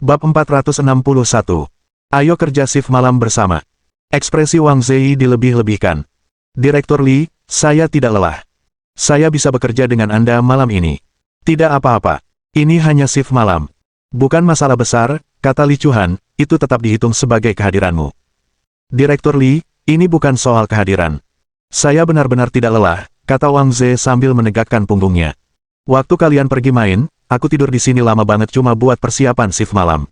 Bab 461. Ayo kerja shift malam bersama. Ekspresi Wang Zei dilebih-lebihkan. Direktur Li, saya tidak lelah. Saya bisa bekerja dengan Anda malam ini. Tidak apa-apa. Ini hanya shift malam. Bukan masalah besar, kata Li Chuhan, itu tetap dihitung sebagai kehadiranmu. Direktur Li, ini bukan soal kehadiran. Saya benar-benar tidak lelah, kata Wang Zei sambil menegakkan punggungnya. Waktu kalian pergi main, aku tidur di sini lama banget cuma buat persiapan shift malam.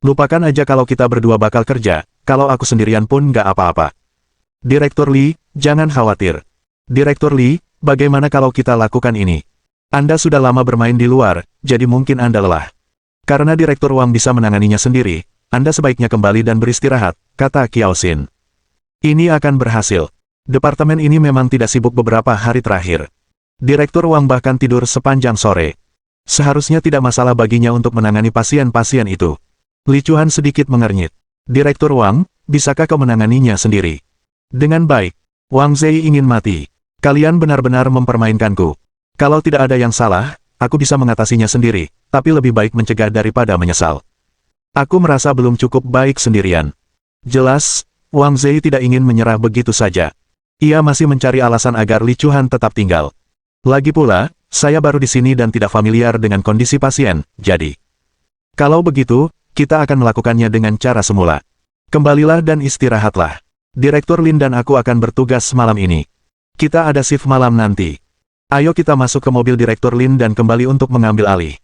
Lupakan aja kalau kita berdua bakal kerja, kalau aku sendirian pun nggak apa-apa. Direktur Li, jangan khawatir. Direktur Li, bagaimana kalau kita lakukan ini? Anda sudah lama bermain di luar, jadi mungkin Anda lelah. Karena Direktur Wang bisa menanganinya sendiri, Anda sebaiknya kembali dan beristirahat, kata Kiao Xin. Ini akan berhasil. Departemen ini memang tidak sibuk beberapa hari terakhir. Direktur Wang bahkan tidur sepanjang sore. Seharusnya tidak masalah baginya untuk menangani pasien-pasien itu. Li Chuhan sedikit mengernyit. Direktur Wang, bisakah kau menanganinya sendiri? Dengan baik. Wang Zei ingin mati. Kalian benar-benar mempermainkanku. Kalau tidak ada yang salah, aku bisa mengatasinya sendiri, tapi lebih baik mencegah daripada menyesal. Aku merasa belum cukup baik sendirian. Jelas, Wang Zei tidak ingin menyerah begitu saja. Ia masih mencari alasan agar Li Chuhan tetap tinggal. Lagi pula, saya baru di sini dan tidak familiar dengan kondisi pasien, jadi. Kalau begitu, kita akan melakukannya dengan cara semula. Kembalilah dan istirahatlah. Direktur Lin dan aku akan bertugas malam ini. Kita ada shift malam nanti. Ayo kita masuk ke mobil Direktur Lin dan kembali untuk mengambil alih.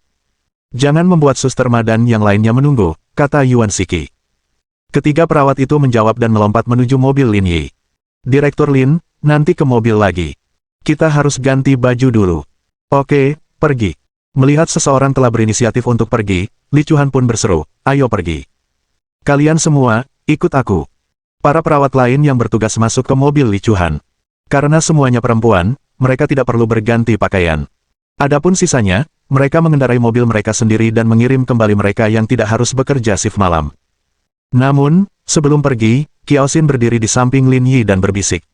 Jangan membuat Suster Ma dan yang lainnya menunggu, kata Yuan Shiki. Ketiga perawat itu menjawab dan melompat menuju mobil Lin Yi. Direktur Lin, nanti ke mobil lagi. Kita harus ganti baju dulu. Oke, pergi. Melihat seseorang telah berinisiatif untuk pergi, Li Chuhan pun berseru, ayo pergi. Kalian semua, ikut aku. Para perawat lain yang bertugas masuk ke mobil Li Chuhan. Karena semuanya perempuan, mereka tidak perlu berganti pakaian. Adapun sisanya, mereka mengendarai mobil mereka sendiri dan mengirim kembali mereka yang tidak harus bekerja shift malam. Namun, sebelum pergi, Kiao Xin berdiri di samping Lin Yi dan berbisik.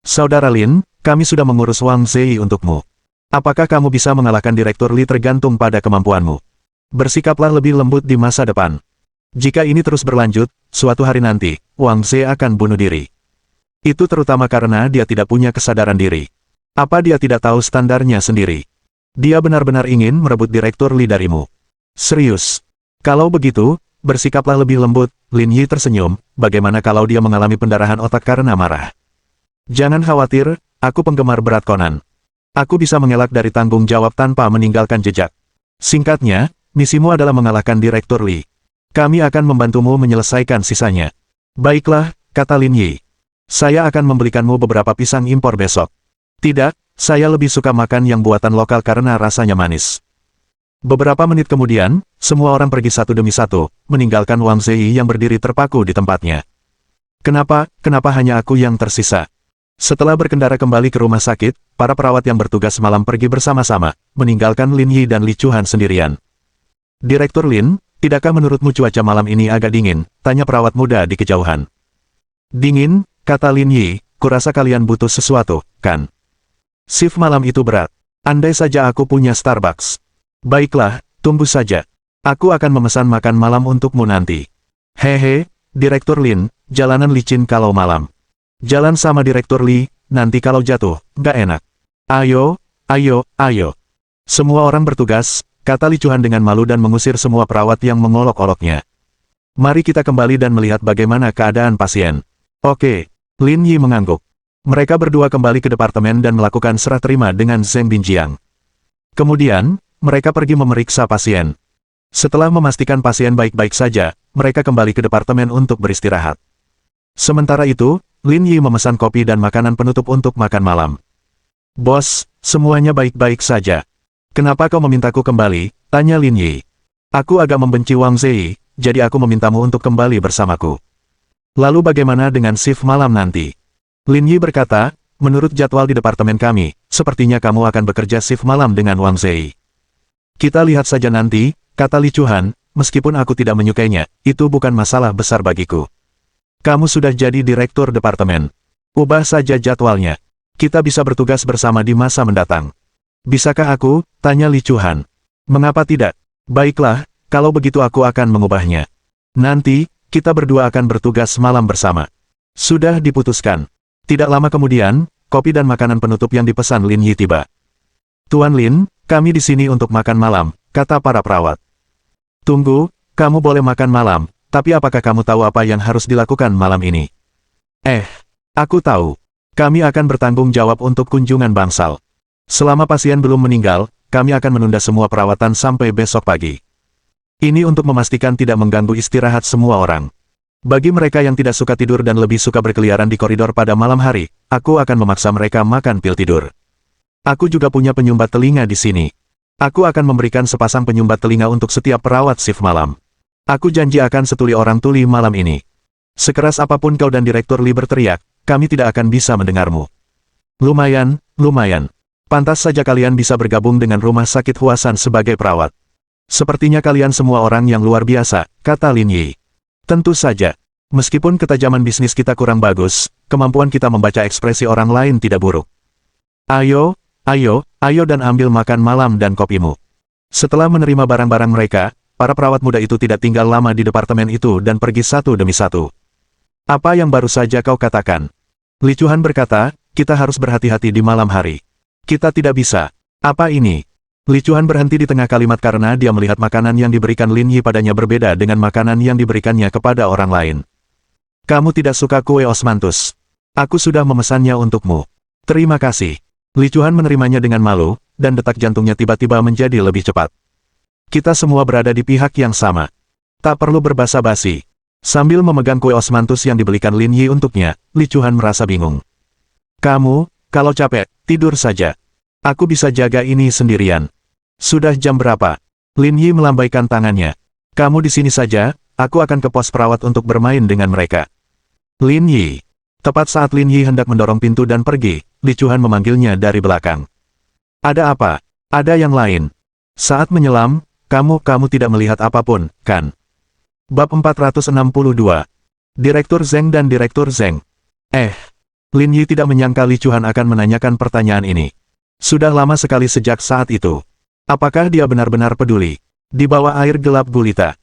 Saudara Lin, kami sudah mengurus Wang Zei untukmu. Apakah kamu bisa mengalahkan Direktur Li tergantung pada kemampuanmu. Bersikaplah lebih lembut di masa depan. Jika ini terus berlanjut, suatu hari nanti, Wang Zei akan bunuh diri. Itu terutama karena dia tidak punya kesadaran diri. Apa dia tidak tahu standarnya sendiri? Dia benar-benar ingin merebut Direktur Li darimu. Serius. Kalau begitu, bersikaplah lebih lembut. Lin Yi tersenyum, bagaimana kalau dia mengalami pendarahan otak karena marah? Jangan khawatir, aku penggemar berat Conan. Aku bisa mengelak dari tanggung jawab tanpa meninggalkan jejak. Singkatnya, misimu adalah mengalahkan Direktur Li. Kami akan membantumu menyelesaikan sisanya. Baiklah, kata Lin Yi. Saya akan membelikanmu beberapa pisang impor besok. Tidak, saya lebih suka makan yang buatan lokal karena rasanya manis. Beberapa menit kemudian, semua orang pergi satu demi satu, meninggalkan Wang Zei yang berdiri terpaku di tempatnya. Kenapa hanya aku yang tersisa? Setelah berkendara kembali ke rumah sakit, para perawat yang bertugas malam pergi bersama-sama, meninggalkan Lin Yi dan Li Chuhan sendirian. Direktur Lin, tidakkah menurutmu cuaca malam ini agak dingin? Tanya perawat muda di kejauhan. Dingin, kata Lin Yi, kurasa kalian butuh sesuatu, kan? Shift malam itu berat. Andai saja aku punya Starbucks. Baiklah, tunggu saja. Aku akan memesan makan malam untukmu nanti. Hehe, Direktur Lin, jalanan licin kalau malam. Jalan sama Direktur Li, nanti kalau jatuh, nggak enak. Ayo. Semua orang bertugas, kata Li Chuhan dengan malu dan mengusir semua perawat yang mengolok-oloknya. Mari kita kembali dan melihat bagaimana keadaan pasien. Oke, Lin Yi mengangguk. Mereka berdua kembali ke departemen dan melakukan serah terima dengan Zheng Binjiang. Kemudian, mereka pergi memeriksa pasien. Setelah memastikan pasien baik-baik saja, mereka kembali ke departemen untuk beristirahat. Sementara itu, Lin Yi memesan kopi dan makanan penutup untuk makan malam. Bos, semuanya baik-baik saja. Kenapa kau memintaku kembali? Tanya Lin Yi. Aku agak membenci Wang Zei, jadi aku memintamu untuk kembali bersamaku. Lalu bagaimana dengan shift malam nanti? Lin Yi berkata, menurut jadwal di departemen kami, sepertinya kamu akan bekerja shift malam dengan Wang Zei. Kita lihat saja nanti, kata Li Chuhan, meskipun aku tidak menyukainya, itu bukan masalah besar bagiku. Kamu sudah jadi direktur departemen. Ubah saja jadwalnya. Kita bisa bertugas bersama di masa mendatang. Bisakah aku? Tanya Li Chuhan. Mengapa tidak? Baiklah, Kalau begitu aku akan mengubahnya. Nanti, kita berdua akan bertugas malam bersama. Sudah diputuskan. Tidak lama kemudian, kopi dan makanan penutup yang dipesan Lin Yi tiba. Tuan Lin, kami di sini untuk makan malam, kata para perawat. Tunggu, kamu boleh makan malam, tapi apakah kamu tahu apa yang harus dilakukan malam ini? Aku tahu. Kami akan bertanggung jawab untuk kunjungan bangsal. Selama pasien belum meninggal, kami akan menunda semua perawatan sampai besok pagi. Ini untuk memastikan tidak mengganggu istirahat semua orang. Bagi mereka yang tidak suka tidur dan lebih suka berkeliaran di koridor pada malam hari, aku akan memaksa mereka makan pil tidur. Aku juga punya penyumbat telinga di sini. Aku akan memberikan sepasang penyumbat telinga untuk setiap perawat shift malam. Aku janji akan setuli orang tuli malam ini. Sekeras apapun kau dan Direktur Lee berteriak, kami tidak akan bisa mendengarmu. Lumayan. Pantas saja kalian bisa bergabung dengan rumah sakit Huasan sebagai perawat. Sepertinya kalian semua orang yang luar biasa, kata Lin Yi. Tentu saja. Meskipun ketajaman bisnis kita kurang bagus, kemampuan kita membaca ekspresi orang lain tidak buruk. Ayo dan ambil makan malam dan kopimu. Setelah menerima barang-barang mereka, para perawat muda itu tidak tinggal lama di departemen itu dan pergi satu demi satu. Apa yang baru saja kau katakan? Li Chuan berkata, kita harus berhati-hati di malam hari. Kita tidak bisa. Apa ini? Li Chuan berhenti di tengah kalimat karena dia melihat makanan yang diberikan Lin Yi padanya berbeda dengan makanan yang diberikannya kepada orang lain. Kamu tidak suka kue osmanthus. Aku sudah memesannya untukmu. Terima kasih. Li Chuan menerimanya dengan malu, dan detak jantungnya tiba-tiba menjadi lebih cepat. Kita semua berada di pihak yang sama. Tak perlu berbasa-basi. Sambil memegang kue osmanthus yang dibelikan Lin Yi untuknya, Li Chuan merasa bingung. Kamu, kalau capek, tidur saja. Aku bisa jaga ini sendirian. Sudah jam berapa? Lin Yi melambaikan tangannya. Kamu di sini saja, aku akan ke pos perawat untuk bermain dengan mereka. Lin Yi. Tepat saat Lin Yi hendak mendorong pintu dan pergi, Li Chuan memanggilnya dari belakang. Ada apa? Ada yang lain. Saat menyelam, kamu tidak melihat apapun, kan? Bab 462. Direktur Zeng dan Direktur Zeng. Lin Yi tidak menyangka Li Chuan akan menanyakan pertanyaan ini. Sudah lama sekali sejak saat itu. Apakah dia benar-benar peduli? Di bawah air gelap gulita.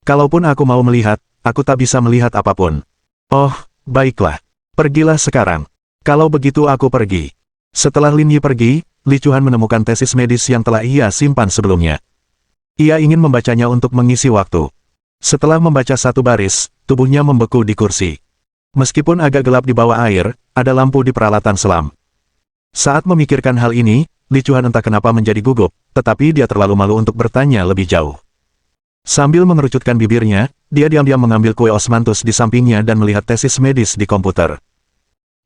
Kalaupun aku mau melihat, aku tak bisa melihat apapun. Oh, baiklah. Pergilah sekarang. Kalau begitu aku pergi. Setelah Lin Yi pergi, Li Chuan menemukan tesis medis yang telah ia simpan sebelumnya. Ia ingin membacanya untuk mengisi waktu. Setelah membaca satu baris, tubuhnya membeku di kursi. Meskipun agak gelap di bawah air, ada lampu di peralatan selam. Saat memikirkan hal ini, Li Chuan entah kenapa menjadi gugup, tetapi dia terlalu malu untuk bertanya lebih jauh. Sambil mengerucutkan bibirnya, dia diam-diam mengambil kue osmanthus di sampingnya dan melihat tesis medis di komputer.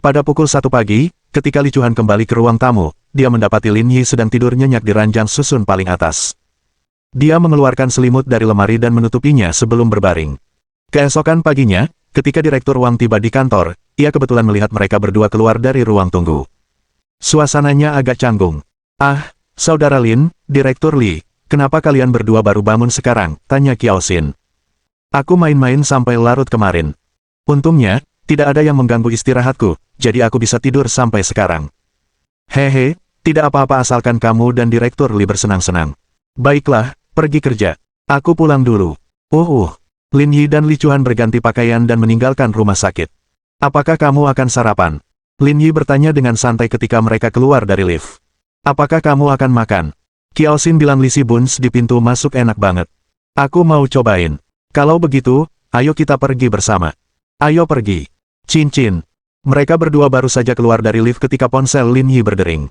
Pada pukul 1 pagi, ketika Li Chuan kembali ke ruang tamu, dia mendapati Lin Yi sedang tidur nyenyak di ranjang susun paling atas. Dia mengeluarkan selimut dari lemari dan menutupinya sebelum berbaring. Keesokan paginya, ketika Direktur Wang tiba di kantor, ia kebetulan melihat mereka berdua keluar dari ruang tunggu. Suasananya agak canggung. Saudara Lin, Direktur Lee, kenapa kalian berdua baru bangun sekarang? Tanya Kiao Xin. Aku main-main sampai larut kemarin. Untungnya, tidak ada yang mengganggu istirahatku, jadi aku bisa tidur sampai sekarang. Hehe, tidak apa-apa asalkan kamu dan Direktur Lee bersenang-senang. Baiklah, pergi kerja. Aku pulang dulu. Lin Yi dan Li Chuan berganti pakaian dan meninggalkan rumah sakit. Apakah kamu akan sarapan? Lin Yi bertanya dengan santai ketika mereka keluar dari lift. Apakah kamu akan makan? Kiao Xin bilang Li Si Buns di pintu masuk enak banget. Aku mau cobain. Kalau begitu, ayo kita pergi bersama. Ayo pergi. Cincin. Mereka berdua baru saja keluar dari lift ketika ponsel Lin Yi berdering.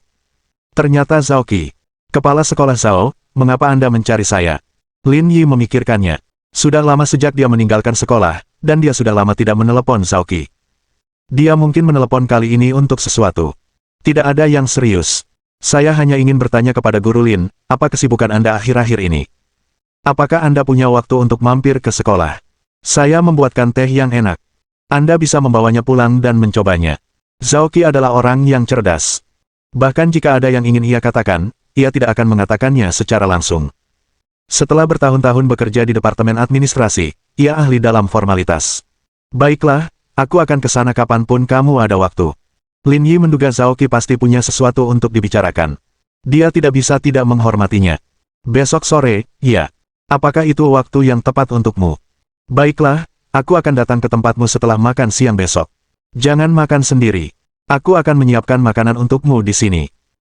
Ternyata Zhao Qi. Kepala sekolah Zhao, mengapa Anda mencari saya? Lin Yi memikirkannya. Sudah lama sejak dia meninggalkan sekolah, dan dia sudah lama tidak menelepon Zhao Qi. Dia mungkin menelepon kali ini untuk sesuatu. Tidak ada yang serius. Saya hanya ingin bertanya kepada Guru Lin, apa kesibukan Anda akhir-akhir ini? Apakah Anda punya waktu untuk mampir ke sekolah? Saya membuatkan teh yang enak. Anda bisa membawanya pulang dan mencobanya. Zhao Qi adalah orang yang cerdas. Bahkan jika ada yang ingin ia katakan, ia tidak akan mengatakannya secara langsung. Setelah bertahun-tahun bekerja di Departemen Administrasi, ia ahli dalam formalitas. Baiklah, aku akan ke sana kapanpun kamu ada waktu. Lin Yi menduga Zhao Qi pasti punya sesuatu untuk dibicarakan. Dia tidak bisa tidak menghormatinya. Besok sore, ya. Apakah itu waktu yang tepat untukmu? Baiklah, aku akan datang ke tempatmu setelah makan siang besok. Jangan makan sendiri. Aku akan menyiapkan makanan untukmu di sini.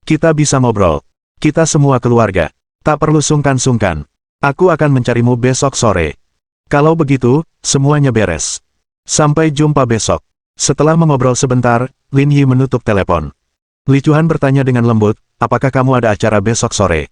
Kita bisa ngobrol. Kita semua keluarga. Tak perlu sungkan-sungkan. Aku akan mencarimu besok sore. Kalau begitu, semuanya beres. Sampai jumpa besok. Setelah mengobrol sebentar, Lin Yi menutup telepon. Li Chuan bertanya dengan lembut, apakah kamu ada acara besok sore?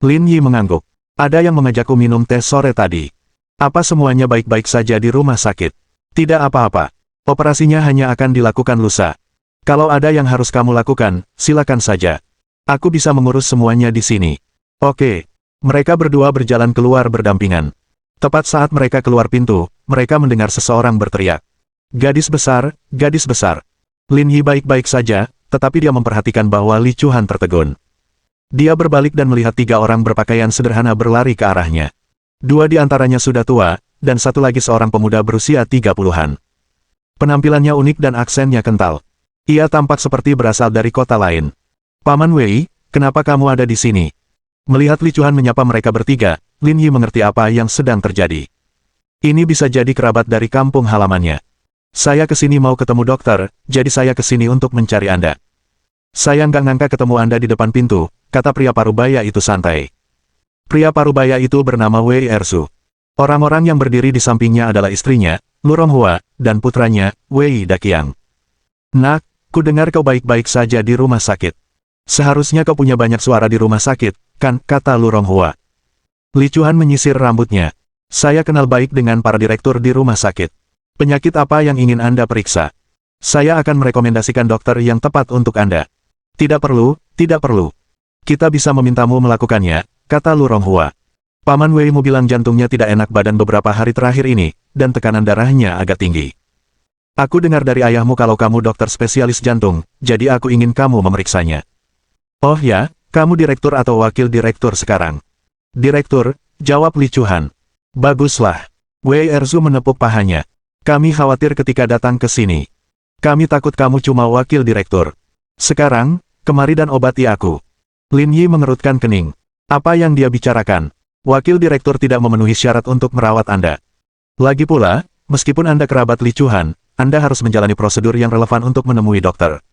Lin Yi mengangguk. Ada yang mengajakku minum teh sore tadi. Apa semuanya baik-baik saja di rumah sakit? Tidak apa-apa. Operasinya hanya akan dilakukan lusa. Kalau ada yang harus kamu lakukan, silakan saja. Aku bisa mengurus semuanya di sini. Oke. Mereka berdua berjalan keluar berdampingan. Tepat saat mereka keluar pintu, mereka mendengar seseorang berteriak. Gadis besar, gadis besar. Lin Yi baik-baik saja, tetapi dia memperhatikan bahwa Li Chuan tertegun. Dia berbalik dan melihat 3 orang berpakaian sederhana berlari ke arahnya. 2 di antaranya sudah tua, dan satu lagi seorang pemuda berusia 30-an. Penampilannya unik dan aksennya kental. Ia tampak seperti berasal dari kota lain. Paman Wei, kenapa kamu ada di sini? Melihat Li Chuan menyapa mereka bertiga, Lin Yi mengerti apa yang sedang terjadi. Ini bisa jadi kerabat dari kampung halamannya. Saya kesini mau ketemu dokter, jadi saya kesini untuk mencari Anda. Saya nggak ngangka ketemu Anda di depan pintu, kata pria parubaya itu santai. Pria parubaya itu bernama Wei Ersu. Orang-orang yang berdiri di sampingnya adalah istrinya, Lu Ronghua, dan putranya, Wei Daqiang. Nak, ku dengar kau baik-baik saja di rumah sakit. Seharusnya kau punya banyak suara di rumah sakit, kan, kata Lu Ronghua. Li Chuan menyisir rambutnya. Saya kenal baik dengan para direktur di rumah sakit. Penyakit apa yang ingin Anda periksa? Saya akan merekomendasikan dokter yang tepat untuk Anda. Tidak perlu, tidak perlu. Kita bisa memintamu melakukannya, kata Lu Ronghua. Paman Wei mu bilang jantungnya tidak enak badan beberapa hari terakhir ini, dan tekanan darahnya agak tinggi. Aku dengar dari ayahmu kalau kamu dokter spesialis jantung, jadi aku ingin kamu memeriksanya. Oh ya, kamu direktur atau wakil direktur sekarang? Direktur, jawab Li Chuan. Baguslah. Wei Erzu menepuk pahanya. Kami khawatir ketika datang ke sini. Kami takut kamu cuma wakil direktur. Sekarang, kemari dan obati aku. Lin Yi mengerutkan kening. Apa yang dia bicarakan? Wakil direktur tidak memenuhi syarat untuk merawat Anda. Lagi pula, meskipun Anda kerabat Li Chuan, Anda harus menjalani prosedur yang relevan untuk menemui dokter.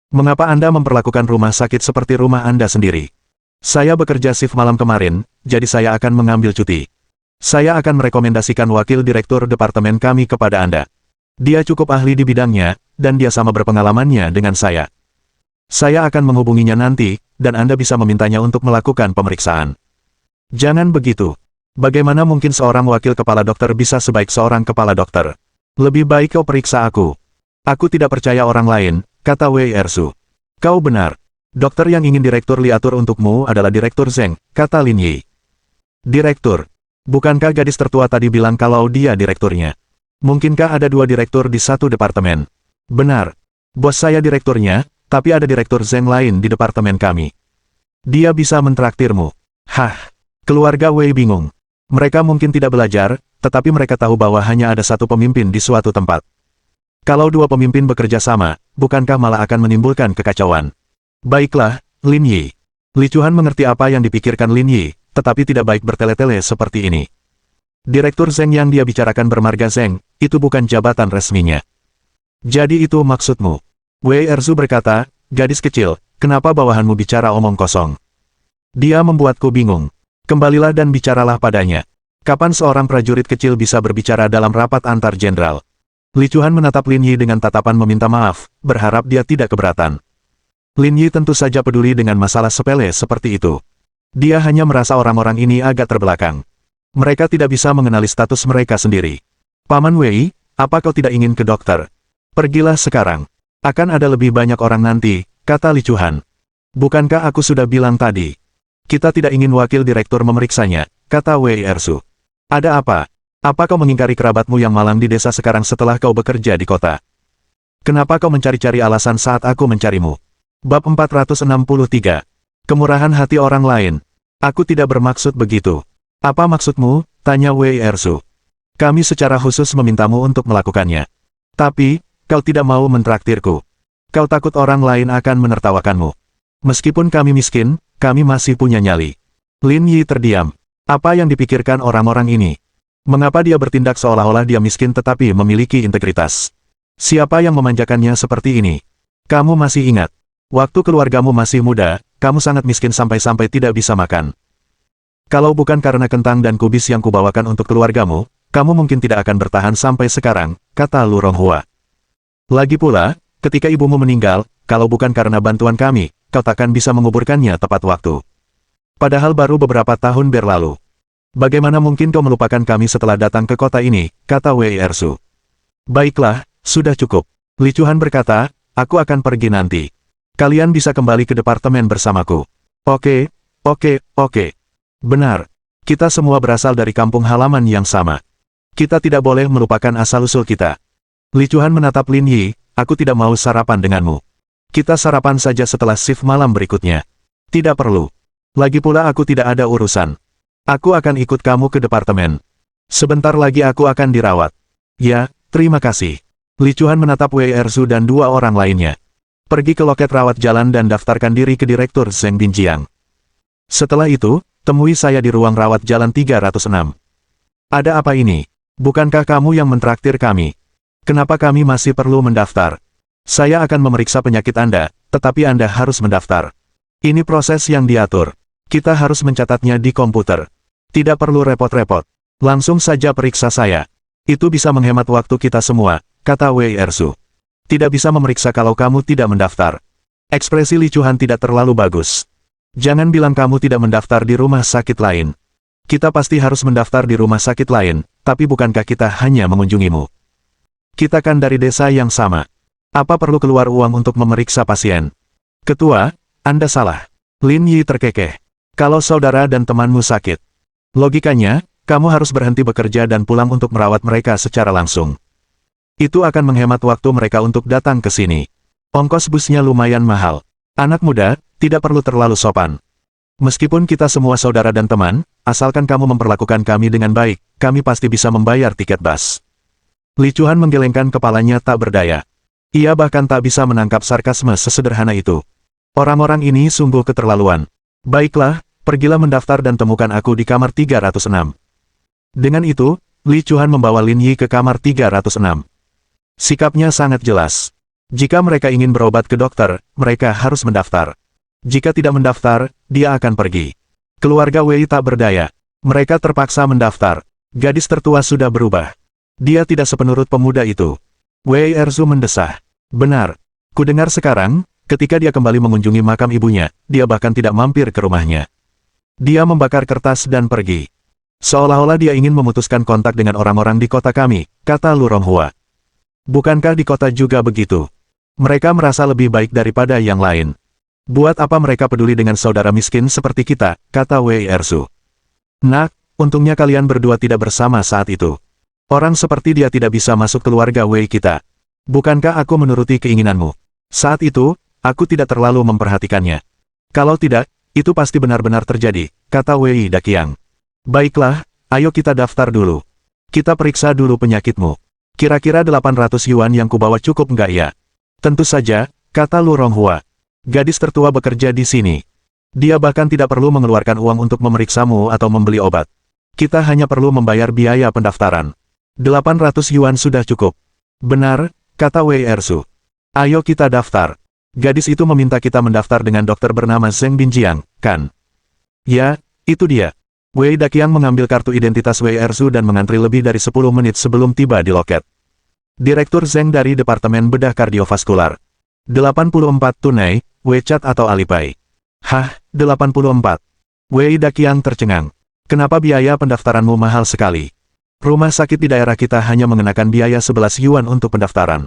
Mengapa Anda memperlakukan rumah sakit seperti rumah Anda sendiri? Saya bekerja shift malam kemarin, jadi saya akan mengambil cuti. Saya akan merekomendasikan wakil direktur departemen kami kepada Anda. Dia cukup ahli di bidangnya, dan dia sama berpengalamannya dengan saya. Saya akan menghubunginya nanti, dan Anda bisa memintanya untuk melakukan pemeriksaan. Jangan begitu. Bagaimana mungkin seorang wakil kepala dokter bisa sebaik seorang kepala dokter? Lebih baik kau periksa aku. Aku tidak percaya orang lain, kata Wei Erzu. Kau benar. Dokter yang ingin direktur liatur untukmu adalah Direktur Zeng, kata Lin Yi. Direktur. Bukankah gadis tertua tadi bilang kalau dia direkturnya? Mungkinkah ada 2 direktur di satu departemen? Benar. Bos saya direkturnya, tapi ada Direktur Zeng lain di departemen kami. Dia bisa mentraktirmu. Hah. Keluarga Wei bingung. Mereka mungkin tidak belajar, tetapi mereka tahu bahwa hanya ada satu pemimpin di suatu tempat. Kalau 2 pemimpin bekerja sama, bukankah malah akan menimbulkan kekacauan? Baiklah, Lin Yi. Li Chuan mengerti apa yang dipikirkan Lin Yi, tetapi tidak baik bertele-tele seperti ini. Direktur Zeng yang dia bicarakan bermarga Zeng, itu bukan jabatan resminya. Jadi itu maksudmu? Wei Erzu berkata, gadis kecil, kenapa bawahanmu bicara omong kosong? Dia membuatku bingung. Kembalilah dan bicaralah padanya. Kapan seorang prajurit kecil bisa berbicara dalam rapat antar jenderal? Li Chuan menatap Lin Yi dengan tatapan meminta maaf, berharap dia tidak keberatan. Lin Yi tentu saja peduli dengan masalah sepele seperti itu. Dia hanya merasa orang-orang ini agak terbelakang. Mereka tidak bisa mengenali status mereka sendiri. Paman Wei, apa kau tidak ingin ke dokter? Pergilah sekarang. Akan ada lebih banyak orang nanti, kata Li Chuan. Bukankah aku sudah bilang tadi? Kita tidak ingin wakil direktur memeriksanya, kata Wei Erzu. Ada apa? Apa kau mengingkari kerabatmu yang malang di desa sekarang setelah kau bekerja di kota? Kenapa kau mencari-cari alasan saat aku mencarimu? Bab 463. Kemurahan hati orang lain. Aku tidak bermaksud begitu. Apa maksudmu? Tanya Wei Erzu. Kami secara khusus memintamu untuk melakukannya. Tapi, kau tidak mau mentraktirku. Kau takut orang lain akan menertawakanmu. Meskipun kami miskin, kami masih punya nyali. Lin Yi terdiam. Apa yang dipikirkan orang-orang ini? Mengapa dia bertindak seolah-olah dia miskin tetapi memiliki integritas? Siapa yang memanjakannya seperti ini? Kamu masih ingat? Waktu keluargamu masih muda, kamu sangat miskin sampai-sampai tidak bisa makan. Kalau bukan karena kentang dan kubis yang kubawakan untuk keluargamu, kamu mungkin tidak akan bertahan sampai sekarang, kata Lu Ronghua. Lagi pula, ketika ibumu meninggal, kalau bukan karena bantuan kami, kau takkan bisa menguburkannya tepat waktu. Padahal baru beberapa tahun berlalu. Bagaimana mungkin kau melupakan kami setelah datang ke kota ini, kata Wei Ersu. Baiklah, sudah cukup. Li Chuan berkata, aku akan pergi nanti. Kalian bisa kembali ke departemen bersamaku. Oke. Benar. Kita semua berasal dari kampung halaman yang sama. Kita tidak boleh melupakan asal-usul kita. Li Chuan menatap Lin Yi, aku tidak mau sarapan denganmu. Kita sarapan saja setelah shift malam berikutnya. Tidak perlu. Lagi pula aku tidak ada urusan. Aku akan ikut kamu ke departemen. Sebentar lagi aku akan dirawat. Ya, terima kasih. Li Chuan menatap Wei Ersu dan dua orang lainnya. Pergi ke loket rawat jalan dan daftarkan diri ke Direktur Zheng Binjiang. Setelah itu, temui saya di ruang rawat jalan 306. Ada apa ini? Bukankah kamu yang mentraktir kami? Kenapa kami masih perlu mendaftar? Saya akan memeriksa penyakit Anda, tetapi Anda harus mendaftar. Ini proses yang diatur. Kita harus mencatatnya di komputer. Tidak perlu repot-repot. Langsung saja periksa saya. Itu bisa menghemat waktu kita semua, kata Wei Ersu. Tidak bisa memeriksa kalau kamu tidak mendaftar. Ekspresi Li Chuan tidak terlalu bagus. Jangan bilang kamu tidak mendaftar di rumah sakit lain. Kita pasti harus mendaftar di rumah sakit lain, tapi bukankah kita hanya mengunjungimu? Kita kan dari desa yang sama. Apa perlu keluar uang untuk memeriksa pasien? Ketua, Anda salah. Lin Yi terkekeh. Kalau saudara dan temanmu sakit, logikanya, kamu harus berhenti bekerja dan pulang untuk merawat mereka secara langsung. Itu akan menghemat waktu mereka untuk datang ke sini. Ongkos busnya lumayan mahal. Anak muda, tidak perlu terlalu sopan. Meskipun kita semua saudara dan teman, asalkan kamu memperlakukan kami dengan baik, kami pasti bisa membayar tiket bus. Li Chuan menggelengkan kepalanya tak berdaya. Ia bahkan tak bisa menangkap sarkasme sesederhana itu. Orang-orang ini sungguh keterlaluan. Baiklah, pergilah mendaftar dan temukan aku di kamar 306. Dengan itu, Li Chuan membawa Lin Yi ke kamar 306. Sikapnya sangat jelas. Jika mereka ingin berobat ke dokter, mereka harus mendaftar. Jika tidak mendaftar, dia akan pergi. Keluarga Wei tak berdaya. Mereka terpaksa mendaftar. Gadis tertua sudah berubah. Dia tidak sepenurut pemuda itu. Wei Ersu mendesah. Benar. Kudengar sekarang, ketika dia kembali mengunjungi makam ibunya, dia bahkan tidak mampir ke rumahnya. Dia membakar kertas dan pergi. Seolah-olah dia ingin memutuskan kontak dengan orang-orang di kota kami, kata Lu Ronghua. Bukankah di kota juga begitu? Mereka merasa lebih baik daripada yang lain. Buat apa mereka peduli dengan saudara miskin seperti kita, kata Wei Ersu. Nak, untungnya kalian berdua tidak bersama saat itu. Orang seperti dia tidak bisa masuk keluarga Wei kita. Bukankah aku menuruti keinginanmu? Saat itu, aku tidak terlalu memperhatikannya. Kalau tidak, itu pasti benar-benar terjadi, kata Wei Daqiang. Baiklah, ayo kita daftar dulu. Kita periksa dulu penyakitmu. Kira-kira 800 yuan yang kubawa cukup enggak ya? Tentu saja, kata Lu Ronghua. Gadis tertua bekerja di sini. Dia bahkan tidak perlu mengeluarkan uang untuk memeriksamu atau membeli obat. Kita hanya perlu membayar biaya pendaftaran. 800 yuan sudah cukup. Benar, kata Wei Ersu. Ayo kita daftar. Gadis itu meminta kita mendaftar dengan dokter bernama Zheng Binjiang, kan? Ya, itu dia. Wei Daqiang mengambil kartu identitas Wei Ersu dan mengantri lebih dari 10 menit sebelum tiba di loket. Direktur Zheng dari Departemen Bedah Kardiovaskular. 84 tunai, WeChat atau Alipay. Hah, 84. Wei Daqiang tercengang. Kenapa biaya pendaftaranmu mahal sekali? Rumah sakit di daerah kita hanya mengenakan biaya 11 yuan untuk pendaftaran.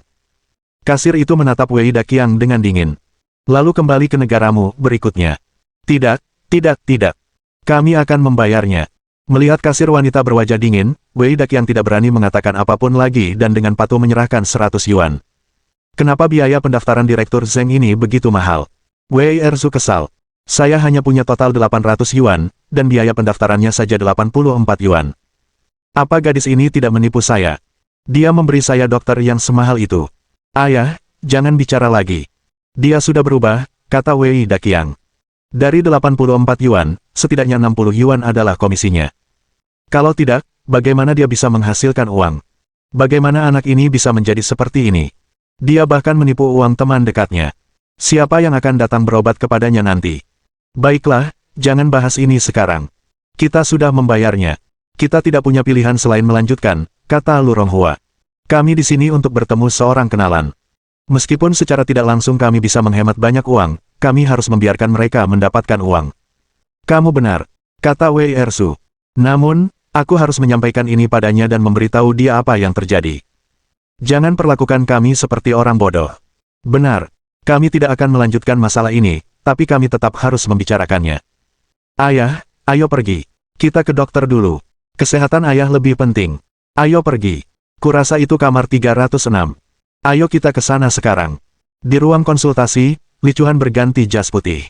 Kasir itu menatap Wei Daqiang dengan dingin. Lalu kembali ke negaramu berikutnya. Tidak. Kami akan membayarnya. Melihat kasir wanita berwajah dingin, Wei Daqiang tidak berani mengatakan apapun lagi dan dengan patuh menyerahkan 100 yuan. Kenapa biaya pendaftaran Direktur Zheng ini begitu mahal? Wei Ersu kesal. Saya hanya punya total 800 yuan, dan biaya pendaftarannya saja 84 yuan. Apa gadis ini tidak menipu saya? Dia memberi saya dokter yang semahal itu. Ayah, jangan bicara lagi. Dia sudah berubah, kata Wei Daqiang. Dari 84 yuan, setidaknya 60 yuan adalah komisinya. Kalau tidak, bagaimana dia bisa menghasilkan uang? Bagaimana anak ini bisa menjadi seperti ini? Dia bahkan menipu uang teman dekatnya. Siapa yang akan datang berobat kepadanya nanti? Baiklah, jangan bahas ini sekarang. Kita sudah membayarnya. Kita tidak punya pilihan selain melanjutkan, kata Lu Ronghua. Kami di sini untuk bertemu seorang kenalan. Meskipun secara tidak langsung kami bisa menghemat banyak uang, kami harus membiarkan mereka mendapatkan uang. Kamu benar, kata Wei Ersu. Namun, aku harus menyampaikan ini padanya dan memberitahu dia apa yang terjadi. Jangan perlakukan kami seperti orang bodoh. Benar, kami tidak akan melanjutkan masalah ini, tapi kami tetap harus membicarakannya. Ayah, ayo pergi. Kita ke dokter dulu. Kesehatan ayah lebih penting. Ayo pergi. Kurasa itu kamar 306. Ayo kita ke sana sekarang. Di ruang konsultasi, Li Chuan berganti jas putih.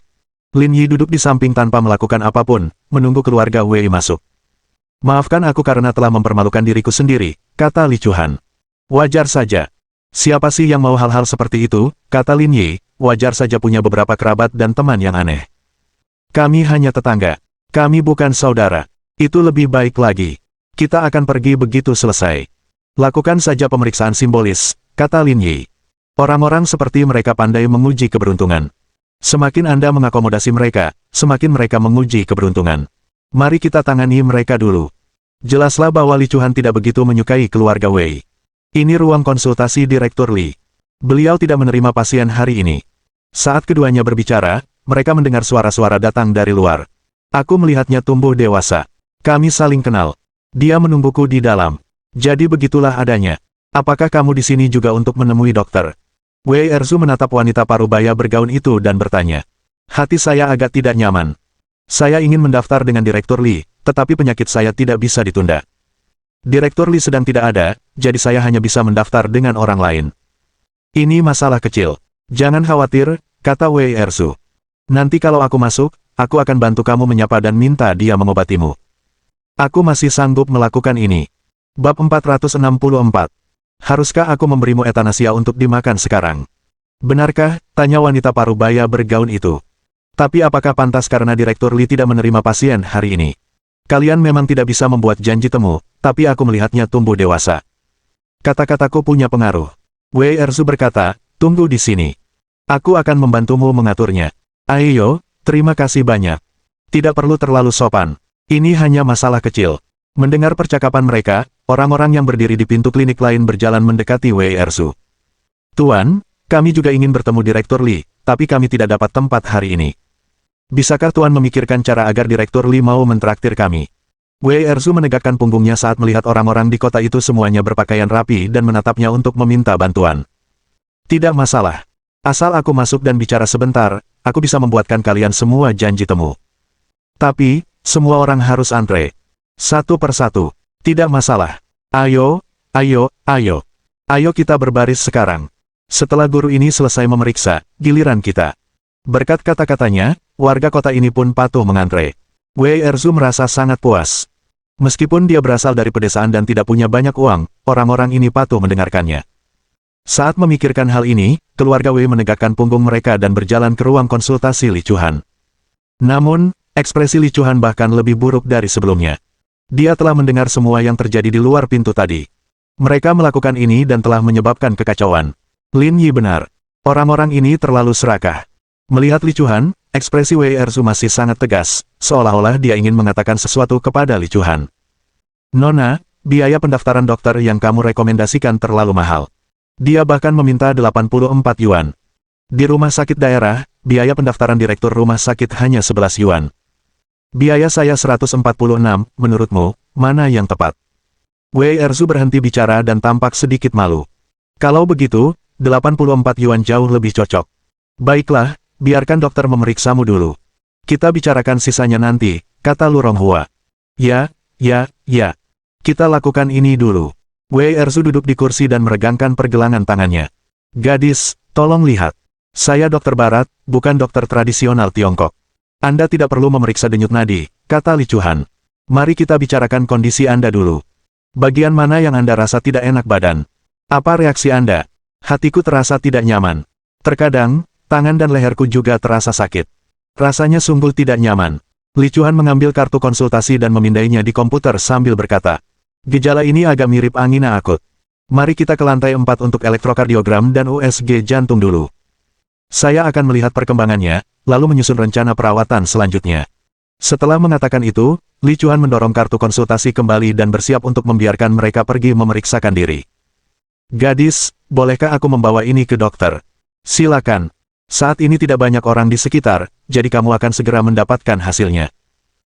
Lin Yi duduk di samping tanpa melakukan apapun, menunggu keluarga Wei masuk. Maafkan aku karena telah mempermalukan diriku sendiri, kata Li Chuan. Wajar saja. Siapa sih yang mau hal-hal seperti itu, kata Lin Yi, wajar saja punya beberapa kerabat dan teman yang aneh. Kami hanya tetangga. Kami bukan saudara. Itu lebih baik lagi. Kita akan pergi begitu selesai. Lakukan saja pemeriksaan simbolis, kata Lin Yi. Orang-orang seperti mereka pandai menguji keberuntungan. Semakin Anda mengakomodasi mereka, semakin mereka menguji keberuntungan. Mari kita tangani mereka dulu. Jelaslah bahwa Li Chuan tidak begitu menyukai keluarga Wei. Ini ruang konsultasi Direktur Li. Beliau tidak menerima pasien hari ini. Saat keduanya berbicara, mereka mendengar suara-suara datang dari luar. Aku melihatnya tumbuh dewasa. Kami saling kenal. Dia menungguku di dalam. Jadi begitulah adanya. Apakah kamu di sini juga untuk menemui dokter? Wei Erzu menatap wanita parubaya bergaun itu dan bertanya. Hati saya agak tidak nyaman. Saya ingin mendaftar dengan Direktur Li, tetapi penyakit saya tidak bisa ditunda. Direktur Li sedang tidak ada, jadi saya hanya bisa mendaftar dengan orang lain. Ini masalah kecil. Jangan khawatir, kata Wei Erzu. Nanti kalau aku masuk, aku akan bantu kamu menyapa dan minta dia mengobatimu. Aku masih sanggup melakukan ini. Bab 464. Haruskah aku memberimu etanasia untuk dimakan sekarang? Benarkah? Tanya wanita parubaya bergaun itu. Tapi apakah pantas karena Direktur Li tidak menerima pasien hari ini? Kalian memang tidak bisa membuat janji temu, tapi aku melihatnya tumbuh dewasa. Kata-kataku punya pengaruh. Wei Erzu berkata, tunggu di sini. Aku akan membantumu mengaturnya. Ayo, terima kasih banyak. Tidak perlu terlalu sopan. Ini hanya masalah kecil. Mendengar percakapan mereka, orang-orang yang berdiri di pintu klinik lain berjalan mendekati Wei Erzu. Tuan, kami juga ingin bertemu Direktur Li, tapi kami tidak dapat tempat hari ini. Bisakah Tuan memikirkan cara agar Direktur Li mau mentraktir kami? Wei Erzu menegakkan punggungnya saat melihat orang-orang di kota itu semuanya berpakaian rapi dan menatapnya untuk meminta bantuan. Tidak masalah. Asal aku masuk dan bicara sebentar, aku bisa membuatkan kalian semua janji temu. Tapi, semua orang harus antre. Satu persatu. Tidak masalah. Ayo, ayo, ayo. Ayo kita berbaris sekarang. Setelah guru ini selesai memeriksa, giliran kita. Berkat kata-katanya, warga kota ini pun patuh mengantre. Wei Erzu merasa sangat puas. Meskipun dia berasal dari pedesaan dan tidak punya banyak uang, orang-orang ini patuh mendengarkannya. Saat memikirkan hal ini, keluarga Wei menegakkan punggung mereka dan berjalan ke ruang konsultasi Li Chuan. Namun, ekspresi Li Chuan bahkan lebih buruk dari sebelumnya. Dia telah mendengar semua yang terjadi di luar pintu tadi. Mereka melakukan ini dan telah menyebabkan kekacauan. Lin Yi benar. Orang-orang ini terlalu serakah. Melihat Li Chuan, ekspresi Wei Erzu masih sangat tegas, seolah-olah dia ingin mengatakan sesuatu kepada Li Chuan. Nona, biaya pendaftaran dokter yang kamu rekomendasikan terlalu mahal. Dia bahkan meminta 84 yuan. Di rumah sakit daerah, biaya pendaftaran direktur rumah sakit hanya 11 yuan. Biaya saya 146, menurutmu, mana yang tepat? Wei Erzu berhenti bicara dan tampak sedikit malu. Kalau begitu, 84 yuan jauh lebih cocok. Baiklah, biarkan dokter memeriksamu dulu. Kita bicarakan sisanya nanti, kata Lu Ronghua. Ya. Kita lakukan ini dulu. Wei Erzu duduk di kursi dan meregangkan pergelangan tangannya. Gadis, tolong lihat. Saya dokter barat, bukan dokter tradisional Tiongkok. Anda tidak perlu memeriksa denyut nadi, kata Li Chuan. Mari kita bicarakan kondisi Anda dulu. Bagian mana yang Anda rasa tidak enak badan? Apa reaksi Anda? Hatiku terasa tidak nyaman. Terkadang, tangan dan leherku juga terasa sakit. Rasanya sungguh tidak nyaman. Li Chuan mengambil kartu konsultasi dan memindainya di komputer sambil berkata, gejala ini agak mirip angina akut. Mari kita ke lantai 4 untuk elektrokardiogram dan USG jantung dulu. Saya akan melihat perkembangannya, lalu menyusun rencana perawatan selanjutnya. Setelah mengatakan itu, Li Chuan mendorong kartu konsultasi kembali dan bersiap untuk membiarkan mereka pergi memeriksakan diri. Gadis, bolehkah aku membawa ini ke dokter? Silakan. Saat ini tidak banyak orang di sekitar, jadi kamu akan segera mendapatkan hasilnya.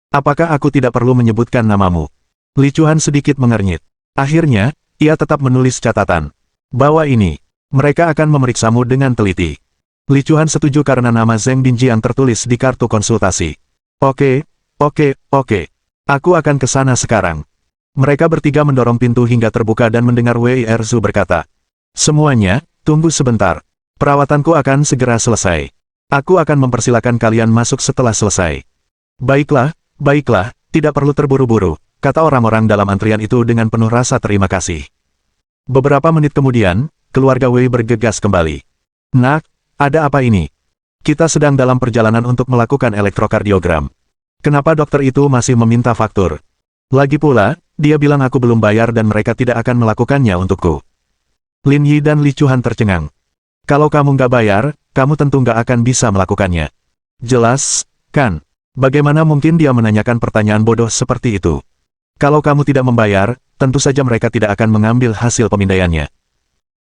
Apakah aku tidak perlu menyebutkan namamu? Li Chuan sedikit mengernyit. Akhirnya, ia tetap menulis catatan. Bawa ini. Mereka akan memeriksamu dengan teliti. Li Chuan setuju karena nama Zheng Binji yang tertulis di kartu konsultasi. Oke. Aku akan ke sana sekarang. Mereka bertiga mendorong pintu hingga terbuka dan mendengar Wei Erzu berkata, semuanya, tunggu sebentar. Perawatanku akan segera selesai. Aku akan mempersilakan kalian masuk setelah selesai. Baiklah, tidak perlu terburu-buru, kata orang-orang dalam antrian itu dengan penuh rasa terima kasih. Beberapa menit kemudian, keluarga Wei bergegas kembali. Nak, ada apa ini? Kita sedang dalam perjalanan untuk melakukan elektrokardiogram. Kenapa dokter itu masih meminta faktur? Lagi pula, dia bilang aku belum bayar dan mereka tidak akan melakukannya untukku. Lin Yi dan Li Chuan tercengang. Kalau kamu nggak bayar, kamu tentu nggak akan bisa melakukannya. Jelas, kan? Bagaimana mungkin dia menanyakan pertanyaan bodoh seperti itu? Kalau kamu tidak membayar, tentu saja mereka tidak akan mengambil hasil pemindaiannya.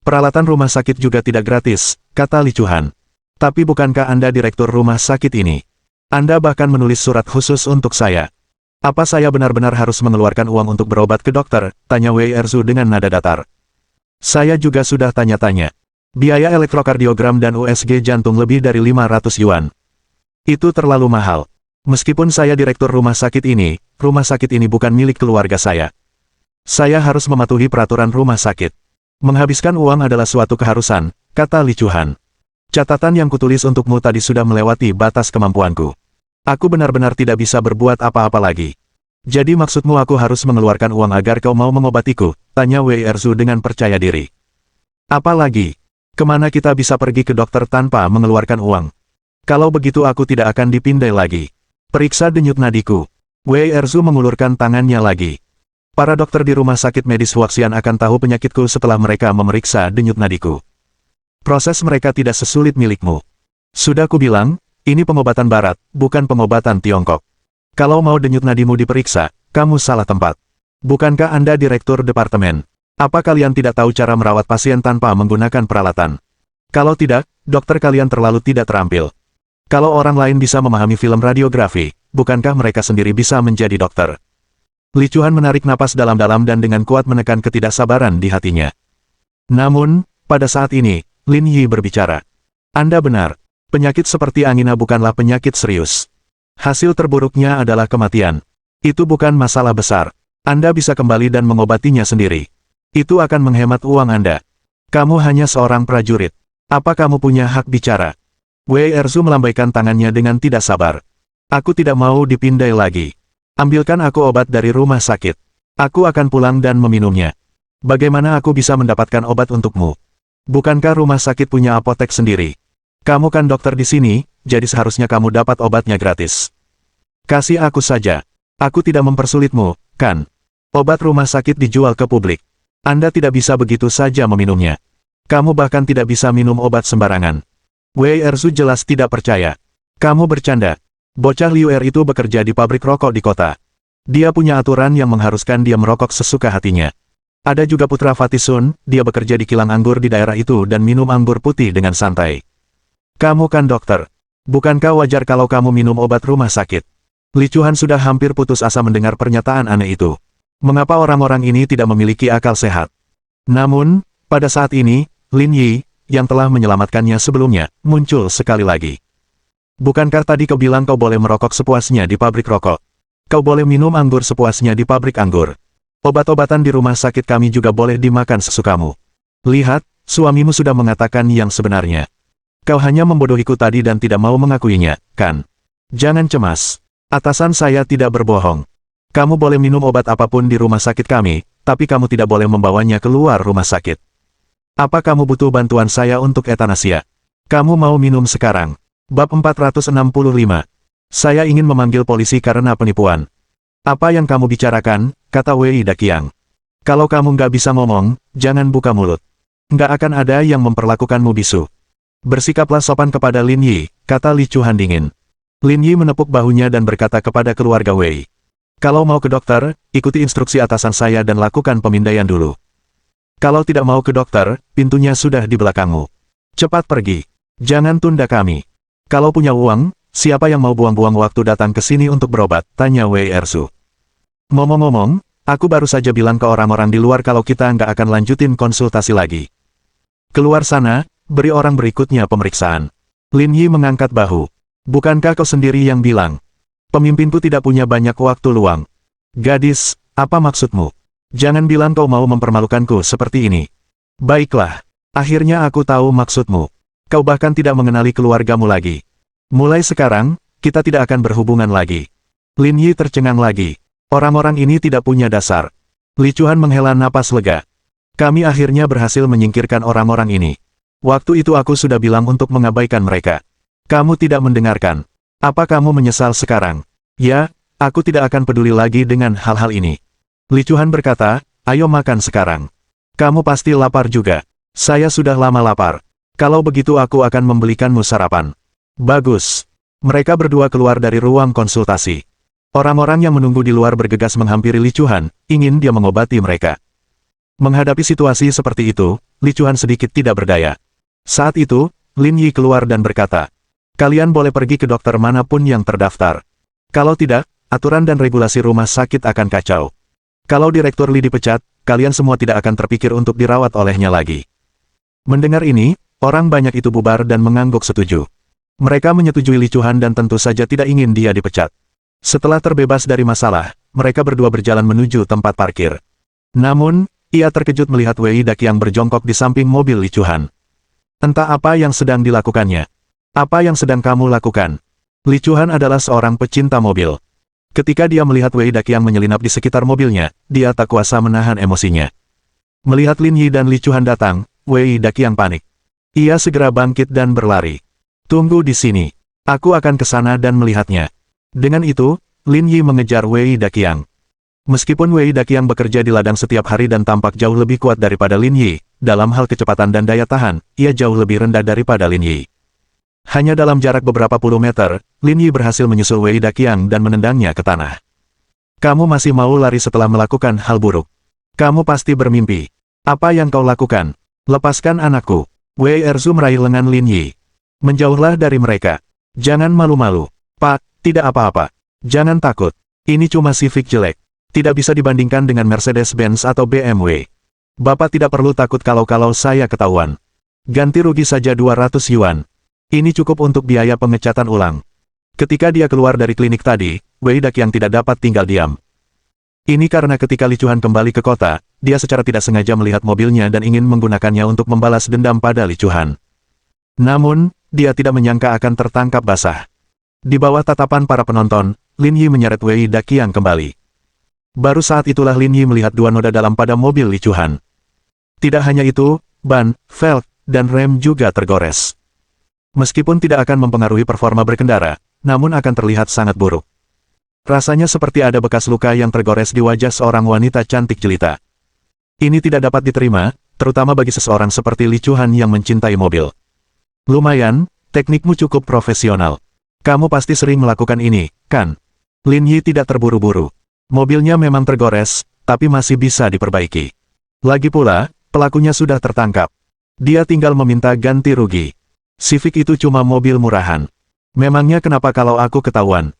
Peralatan rumah sakit juga tidak gratis, kata Li Chuan. Tapi bukankah Anda direktur rumah sakit ini? Anda bahkan menulis surat khusus untuk saya. Apa saya benar-benar harus mengeluarkan uang untuk berobat ke dokter? Tanya Wei Erzu dengan nada datar. Saya juga sudah tanya-tanya. Biaya elektrokardiogram dan USG jantung lebih dari 500 yuan. Itu terlalu mahal. Meskipun saya direktur rumah sakit ini bukan milik keluarga saya. Saya harus mematuhi peraturan rumah sakit. Menghabiskan uang adalah suatu keharusan, kata Li Chuan. Catatan yang kutulis untukmu tadi sudah melewati batas kemampuanku. Aku benar-benar tidak bisa berbuat apa-apa lagi. Jadi maksudmu aku harus mengeluarkan uang agar kau mau mengobatiku? Tanya Wei Erzu dengan percaya diri. Apa lagi? Kemana kita bisa pergi ke dokter tanpa mengeluarkan uang? Kalau begitu aku tidak akan dipindai lagi. Periksa denyut nadiku. Wei Erzu mengulurkan tangannya lagi. Para dokter di rumah sakit medis Huaxian akan tahu penyakitku setelah mereka memeriksa denyut nadiku. Proses mereka tidak sesulit milikmu. Sudah kubilang, ini pengobatan barat, bukan pengobatan Tiongkok. Kalau mau denyut nadimu diperiksa, kamu salah tempat. Bukankah Anda direktur departemen? Apa kalian tidak tahu cara merawat pasien tanpa menggunakan peralatan? Kalau tidak, dokter kalian terlalu tidak terampil. Kalau orang lain bisa memahami film radiografi, bukankah mereka sendiri bisa menjadi dokter? Li Chuan menarik napas dalam-dalam dan dengan kuat menekan ketidaksabaran di hatinya. Namun, pada saat ini, Lin Yi berbicara. Anda benar, penyakit seperti angina bukanlah penyakit serius. Hasil terburuknya adalah kematian. Itu bukan masalah besar. Anda bisa kembali dan mengobatinya sendiri. Itu akan menghemat uang Anda. Kamu hanya seorang prajurit. Apa kamu punya hak bicara? Wei Erzu melambaikan tangannya dengan tidak sabar. Aku tidak mau dipindai lagi. Ambilkan aku obat dari rumah sakit. Aku akan pulang dan meminumnya. Bagaimana aku bisa mendapatkan obat untukmu? Bukankah rumah sakit punya apotek sendiri? Kamu kan dokter di sini, jadi seharusnya kamu dapat obatnya gratis. Kasih aku saja. Aku tidak mempersulitmu, kan? Obat rumah sakit dijual ke publik. Anda tidak bisa begitu saja meminumnya. Kamu bahkan tidak bisa minum obat sembarangan. Wei Erzu jelas tidak percaya. Kamu bercanda. Bocah Liu Er itu bekerja di pabrik rokok di kota. Dia punya aturan yang mengharuskan dia merokok sesuka hatinya. Ada juga putra Fatih Sun, dia bekerja di kilang anggur di daerah itu dan minum anggur putih dengan santai. Kamu kan dokter. Bukankah wajar kalau kamu minum obat rumah sakit? Li Chuan sudah hampir putus asa mendengar pernyataan aneh itu. Mengapa orang-orang ini tidak memiliki akal sehat? Namun, pada saat ini, Lin Yi, yang telah menyelamatkannya sebelumnya, muncul sekali lagi. Bukankah tadi kau bilang kau boleh merokok sepuasnya di pabrik rokok? Kau boleh minum anggur sepuasnya di pabrik anggur. Obat-obatan di rumah sakit kami juga boleh dimakan sesukamu. Lihat, suamimu sudah mengatakan yang sebenarnya. Kau hanya membodohiku tadi dan tidak mau mengakuinya, kan? Jangan cemas. Atasan saya tidak berbohong. Kamu boleh minum obat apapun di rumah sakit kami, tapi kamu tidak boleh membawanya keluar rumah sakit. Apa kamu butuh bantuan saya untuk etanasia? Kamu mau minum sekarang? Bab 465. Saya ingin memanggil polisi karena penipuan. Apa yang kamu bicarakan, kata Wei Daqiang. Kalau kamu nggak bisa ngomong, jangan buka mulut. Nggak akan ada yang memperlakukanmu bisu. Bersikaplah sopan kepada Lin Yi, kata Li Chuhan dingin. Lin Yi menepuk bahunya dan berkata kepada keluarga Wei. Kalau mau ke dokter, ikuti instruksi atasan saya dan lakukan pemindaian dulu. Kalau tidak mau ke dokter, pintunya sudah di belakangmu. Cepat pergi. Jangan tunda kami. Kalau punya uang, siapa yang mau buang-buang waktu datang ke sini untuk berobat, tanya Wei Ersu. Ngomong-ngomong, aku baru saja bilang ke orang-orang di luar kalau kita nggak akan lanjutin konsultasi lagi. Keluar sana, beri orang berikutnya pemeriksaan. Lin Yi mengangkat bahu. Bukankah kau sendiri yang bilang? Pemimpinku tidak punya banyak waktu luang. Gadis, apa maksudmu? Jangan bilang kau mau mempermalukanku seperti ini. Baiklah, akhirnya aku tahu maksudmu. Kau bahkan tidak mengenali keluargamu lagi. Mulai sekarang, kita tidak akan berhubungan lagi. Lin Yi tercengang lagi. Orang-orang ini tidak punya dasar. Li Chuhan menghela napas lega. Kami akhirnya berhasil menyingkirkan orang-orang ini. Waktu itu aku sudah bilang untuk mengabaikan mereka. Kamu tidak mendengarkan. Apa kamu menyesal sekarang? Ya, aku tidak akan peduli lagi dengan hal-hal ini. Li Chuhan berkata, ayo makan sekarang. Kamu pasti lapar juga. Saya sudah lama lapar. Kalau begitu aku akan membelikanmu sarapan. Bagus. Mereka berdua keluar dari ruang konsultasi. Orang-orang yang menunggu di luar bergegas menghampiri Li Chuhan, ingin dia mengobati mereka. Menghadapi situasi seperti itu, Li Chuhan sedikit tidak berdaya. Saat itu, Lin Yi keluar dan berkata, kalian boleh pergi ke dokter manapun yang terdaftar. Kalau tidak, aturan dan regulasi rumah sakit akan kacau. Kalau Direktur Li dipecat, kalian semua tidak akan terpikir untuk dirawat olehnya lagi. Mendengar ini, orang banyak itu bubar dan mengangguk setuju. Mereka menyetujui Li Chuhan dan tentu saja tidak ingin dia dipecat. Setelah terbebas dari masalah, mereka berdua berjalan menuju tempat parkir. Namun, ia terkejut melihat Wei Daqiang berjongkok di samping mobil Li Chuhan. Entah apa yang sedang dilakukannya. Apa yang sedang kamu lakukan? Li Chuhan adalah seorang pecinta mobil. Ketika dia melihat Wei Daqiang menyelinap di sekitar mobilnya, dia tak kuasa menahan emosinya. Melihat Lin Yi dan Li Chuhan datang, Wei Daqiang panik. Ia segera bangkit dan berlari. Tunggu di sini. Aku akan ke sana dan melihatnya. Dengan itu, Lin Yi mengejar Wei Daqiang. Meskipun Wei Daqiang bekerja di ladang setiap hari dan tampak jauh lebih kuat daripada Lin Yi, dalam hal kecepatan dan daya tahan, ia jauh lebih rendah daripada Lin Yi. Hanya dalam jarak beberapa puluh meter, Lin Yi berhasil menyusul Wei Daqiang dan menendangnya ke tanah. Kamu masih mau lari setelah melakukan hal buruk? Kamu pasti bermimpi. Apa yang kau lakukan? Lepaskan anakku. Wei Erzu meraih lengan Lin Yi. Menjauhlah dari mereka. Jangan malu-malu. Pak, tidak apa-apa. Jangan takut. Ini cuma Civic jelek. Tidak bisa dibandingkan dengan Mercedes-Benz atau BMW. Bapak tidak perlu takut kalau saya ketahuan. Ganti rugi saja 200 yuan. Ini cukup untuk biaya pengecatan ulang. Ketika dia keluar dari klinik tadi, Wei Daqiang tidak dapat tinggal diam. Ini karena ketika Li Chuhan kembali ke kota, dia secara tidak sengaja melihat mobilnya dan ingin menggunakannya untuk membalas dendam pada Li Chuhan. Namun, dia tidak menyangka akan tertangkap basah. Di bawah tatapan para penonton, Lin Yi menyeret Wei Daqiang kembali. Baru saat itulah Lin Yi melihat dua noda dalam pada mobil Li Chuhan. Tidak hanya itu, ban, velg, dan rem juga tergores. Meskipun tidak akan mempengaruhi performa berkendara, namun akan terlihat sangat buruk. Rasanya seperti ada bekas luka yang tergores di wajah seorang wanita cantik jelita. Ini tidak dapat diterima, terutama bagi seseorang seperti Li Chuhan yang mencintai mobil. Lumayan, teknikmu cukup profesional. Kamu pasti sering melakukan ini, kan? Lin Yi tidak terburu-buru. Mobilnya memang tergores, tapi masih bisa diperbaiki. Lagi pula, pelakunya sudah tertangkap. Dia tinggal meminta ganti rugi. Civic itu cuma mobil murahan. Memangnya kenapa kalau aku ketahuan?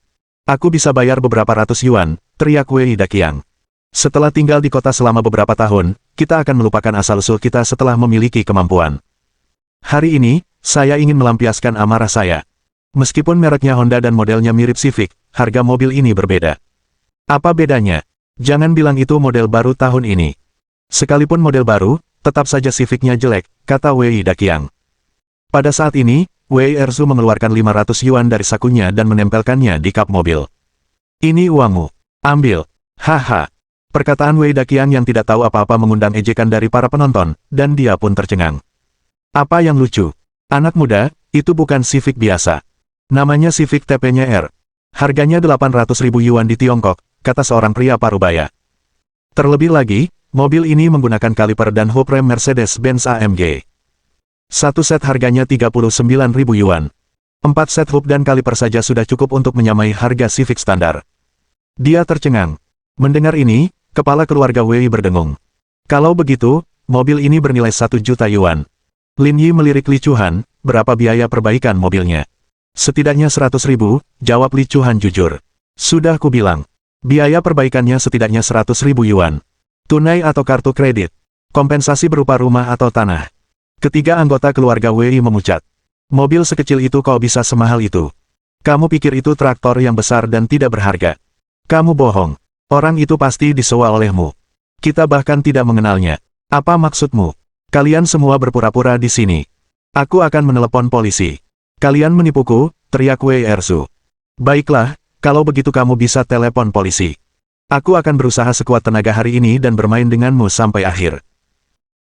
Aku bisa bayar beberapa ratus yuan, teriak Wei Daqiang. Setelah tinggal di kota selama beberapa tahun, kita akan melupakan asal-usul kita setelah memiliki kemampuan. Hari ini, saya ingin melampiaskan amarah saya. Meskipun mereknya Honda dan modelnya mirip Civic, harga mobil ini berbeda. Apa bedanya? Jangan bilang itu model baru tahun ini. Sekalipun model baru, tetap saja Civic-nya jelek, kata Wei Daqiang. Pada saat ini, Wei Erzu mengeluarkan 500 yuan dari sakunya dan menempelkannya di kap mobil. Ini uangmu. Ambil. Haha. Perkataan Wei Daqiang yang tidak tahu apa-apa mengundang ejekan dari para penonton, dan dia pun tercengang. Apa yang lucu? Anak muda, itu bukan Civic biasa. Namanya Civic TP-nya R. Harganya 800.000 yuan di Tiongkok, kata seorang pria parubaya. Terlebih lagi, mobil ini menggunakan kaliper dan hub rem Mercedes-Benz AMG. Satu set harganya 39.000 yuan. 4 set hub dan kaliper saja sudah cukup untuk menyamai harga Civic standar. Dia tercengang. Mendengar ini, kepala keluarga Wei berdengung. Kalau begitu, mobil ini bernilai 1 juta yuan. Lin Yi melirik Li Chuhan, berapa biaya perbaikan mobilnya? Setidaknya 100.000, jawab Li Chuhan jujur. Sudah kubilang. Biaya perbaikannya setidaknya 100.000 yuan. Tunai atau kartu kredit. Kompensasi berupa rumah atau tanah. Ketiga anggota keluarga Wei memucat. Mobil sekecil itu kok bisa semahal itu? Kamu pikir itu traktor yang besar dan tidak berharga? Kamu bohong. Orang itu pasti disewa olehmu. Kita bahkan tidak mengenalnya. Apa maksudmu? Kalian semua berpura-pura di sini. Aku akan menelepon polisi. Kalian menipuku, teriak Wei Erzu. Baiklah, kalau begitu kamu bisa telepon polisi. Aku akan berusaha sekuat tenaga hari ini dan bermain denganmu sampai akhir.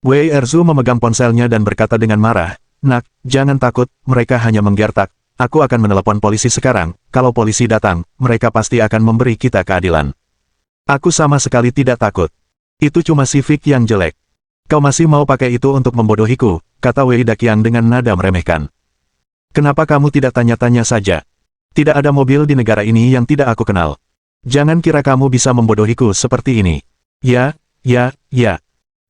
Wei Erzu memegang ponselnya dan berkata dengan marah, Nak, jangan takut, mereka hanya menggertak. Aku akan menelepon polisi sekarang, kalau polisi datang, mereka pasti akan memberi kita keadilan. Aku sama sekali tidak takut. Itu cuma Civic yang jelek. Kau masih mau pakai itu untuk membodohiku, kata Wei Daqiang dengan nada meremehkan. Kenapa kamu tidak tanya-tanya saja? Tidak ada mobil di negara ini yang tidak aku kenal. Jangan kira kamu bisa membodohiku seperti ini. Ya.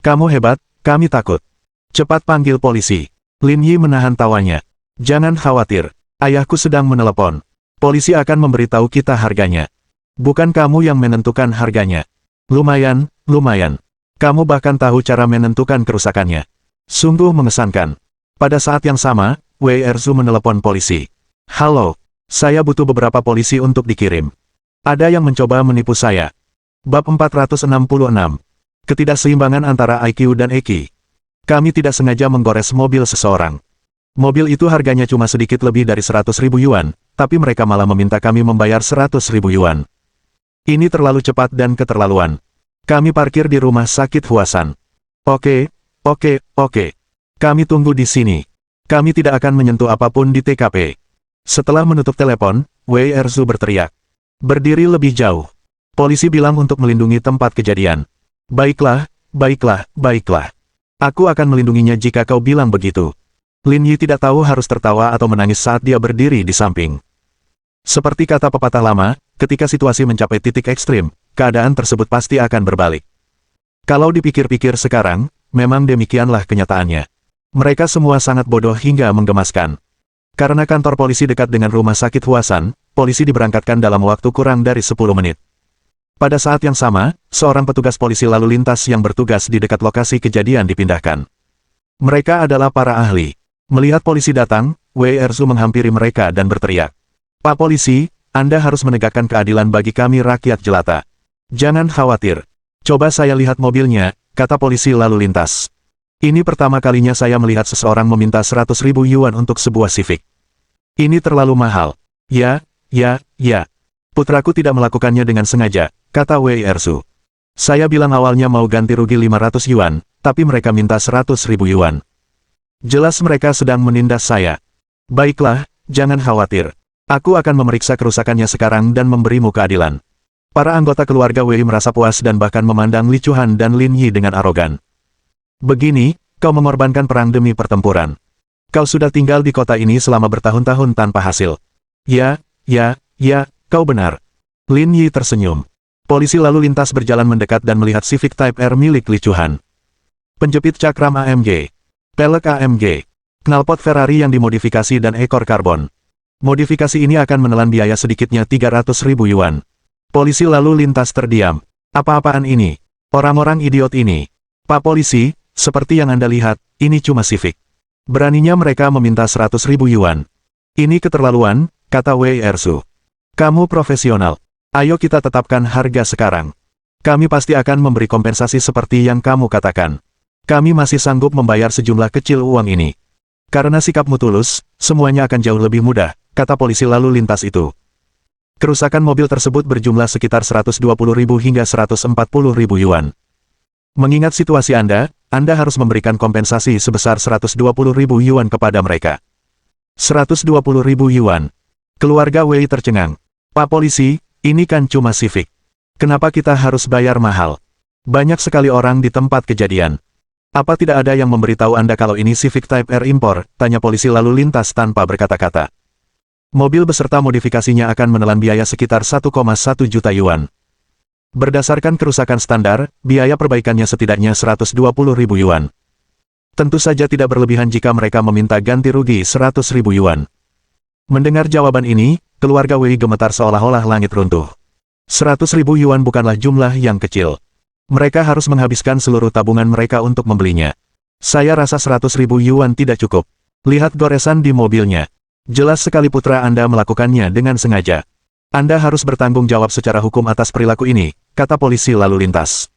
Kamu hebat, kami takut. Cepat panggil polisi. Lin Yi menahan tawanya. Jangan khawatir, ayahku sedang menelepon. Polisi akan memberitahu kita harganya. Bukan kamu yang menentukan harganya. Lumayan. Kamu bahkan tahu cara menentukan kerusakannya. Sungguh mengesankan. Pada saat yang sama, Wei Erzu menelepon polisi. Halo, saya butuh beberapa polisi untuk dikirim. Ada yang mencoba menipu saya. Bab 466. Ketidakseimbangan antara IQ dan EQ. Kami tidak sengaja menggores mobil seseorang. Mobil itu harganya cuma sedikit lebih dari 100.000 yuan, tapi mereka malah meminta kami membayar 100.000 yuan. Ini terlalu cepat dan keterlaluan. Kami parkir di rumah sakit Huasan. Oke. Kami tunggu di sini. Kami tidak akan menyentuh apapun di TKP. Setelah menutup telepon, Wei Erzu berteriak. Berdiri lebih jauh. Polisi bilang untuk melindungi tempat kejadian. Baiklah. Aku akan melindunginya jika kau bilang begitu. Lin Yi tidak tahu harus tertawa atau menangis saat dia berdiri di samping. Seperti kata pepatah lama, ketika situasi mencapai titik ekstrim, keadaan tersebut pasti akan berbalik. Kalau dipikir-pikir sekarang, memang demikianlah kenyataannya. Mereka semua sangat bodoh hingga menggemaskan. Karena kantor polisi dekat dengan rumah sakit Huasan, polisi diberangkatkan dalam waktu kurang dari 10 menit. Pada saat yang sama, seorang petugas polisi lalu lintas yang bertugas di dekat lokasi kejadian dipindahkan. Mereka adalah para ahli. Melihat polisi datang, Wei Erzu menghampiri mereka dan berteriak. Pak polisi, Anda harus menegakkan keadilan bagi kami rakyat jelata. Jangan khawatir. Coba saya lihat mobilnya, kata polisi lalu lintas. Ini pertama kalinya saya melihat seseorang meminta 100.000 yuan untuk sebuah Civic. Ini terlalu mahal. Ya. Putraku tidak melakukannya dengan sengaja, kata Wei Erzu. Saya bilang awalnya mau ganti rugi 500 yuan, tapi mereka minta 100.000 yuan. Jelas mereka sedang menindas saya. Baiklah, jangan khawatir. Aku akan memeriksa kerusakannya sekarang dan memberimu keadilan. Para anggota keluarga Wei merasa puas dan bahkan memandang Li Chuhan dan Lin Yi dengan arogan. Begini, kau mengorbankan perang demi pertempuran. Kau sudah tinggal di kota ini selama bertahun-tahun tanpa hasil. Ya, kau benar. Lin Yi tersenyum. Polisi lalu lintas berjalan mendekat dan melihat Civic Type R milik Li Chuhan. Penjepit cakram AMG. Pelek AMG. Knalpot Ferrari yang dimodifikasi dan ekor karbon. Modifikasi ini akan menelan biaya sedikitnya 300.000 yuan. Polisi lalu lintas terdiam. Apa-apaan ini? Orang-orang idiot ini. Pak polisi, seperti yang Anda lihat, ini cuma Civic. Beraninya mereka meminta 100.000 yuan. Ini keterlaluan, kata Wei Erzu. Kamu profesional. Ayo kita tetapkan harga sekarang. Kami pasti akan memberi kompensasi seperti yang kamu katakan. Kami masih sanggup membayar sejumlah kecil uang ini. Karena sikapmu tulus, semuanya akan jauh lebih mudah, kata polisi lalu lintas itu. Kerusakan mobil tersebut berjumlah sekitar 120.000 hingga 140.000 yuan. Mengingat situasi Anda harus memberikan kompensasi sebesar 120.000 yuan kepada mereka. 120.000 yuan. Keluarga Wei tercengang. Pak polisi, ini kan cuma Civic. Kenapa kita harus bayar mahal? Banyak sekali orang di tempat kejadian. Apa tidak ada yang memberitahu Anda kalau ini Civic Type R impor? Tanya polisi lalu lintas tanpa berkata-kata. Mobil beserta modifikasinya akan menelan biaya sekitar 1,1 juta yuan. Berdasarkan kerusakan standar, biaya perbaikannya setidaknya 120.000 yuan. Tentu saja tidak berlebihan jika mereka meminta ganti rugi 100.000 yuan. Mendengar jawaban ini, keluarga Wei gemetar seolah-olah langit runtuh. 100.000 yuan bukanlah jumlah yang kecil. Mereka harus menghabiskan seluruh tabungan mereka untuk membelinya. Saya rasa 100.000 yuan tidak cukup. Lihat goresan di mobilnya. Jelas sekali putra Anda melakukannya dengan sengaja. Anda harus bertanggung jawab secara hukum atas perilaku ini, kata polisi lalu lintas.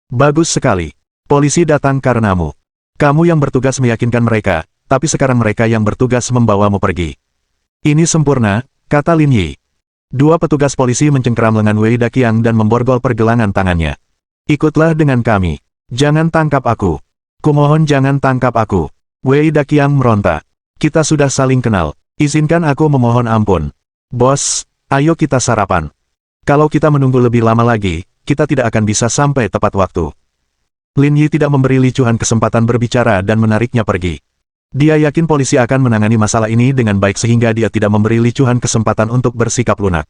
Bagus sekali. Polisi datang karenamu. Kamu yang bertugas meyakinkan mereka, tapi sekarang mereka yang bertugas membawamu pergi. Ini sempurna, kata Lin Yi. Dua petugas polisi mencengkeram lengan Wei Daqiang dan memborgol pergelangan tangannya. Ikutlah dengan kami. Jangan tangkap aku. Kumohon jangan tangkap aku. Wei Daqiang meronta. Kita sudah saling kenal. Izinkan aku memohon ampun. Bos, ayo kita sarapan. Kalau kita menunggu lebih lama lagi, kita tidak akan bisa sampai tepat waktu. Lin Yi tidak memberi Li Chuan kesempatan berbicara dan menariknya pergi. Dia yakin polisi akan menangani masalah ini dengan baik sehingga dia tidak memberi Li Chuan kesempatan untuk bersikap lunak.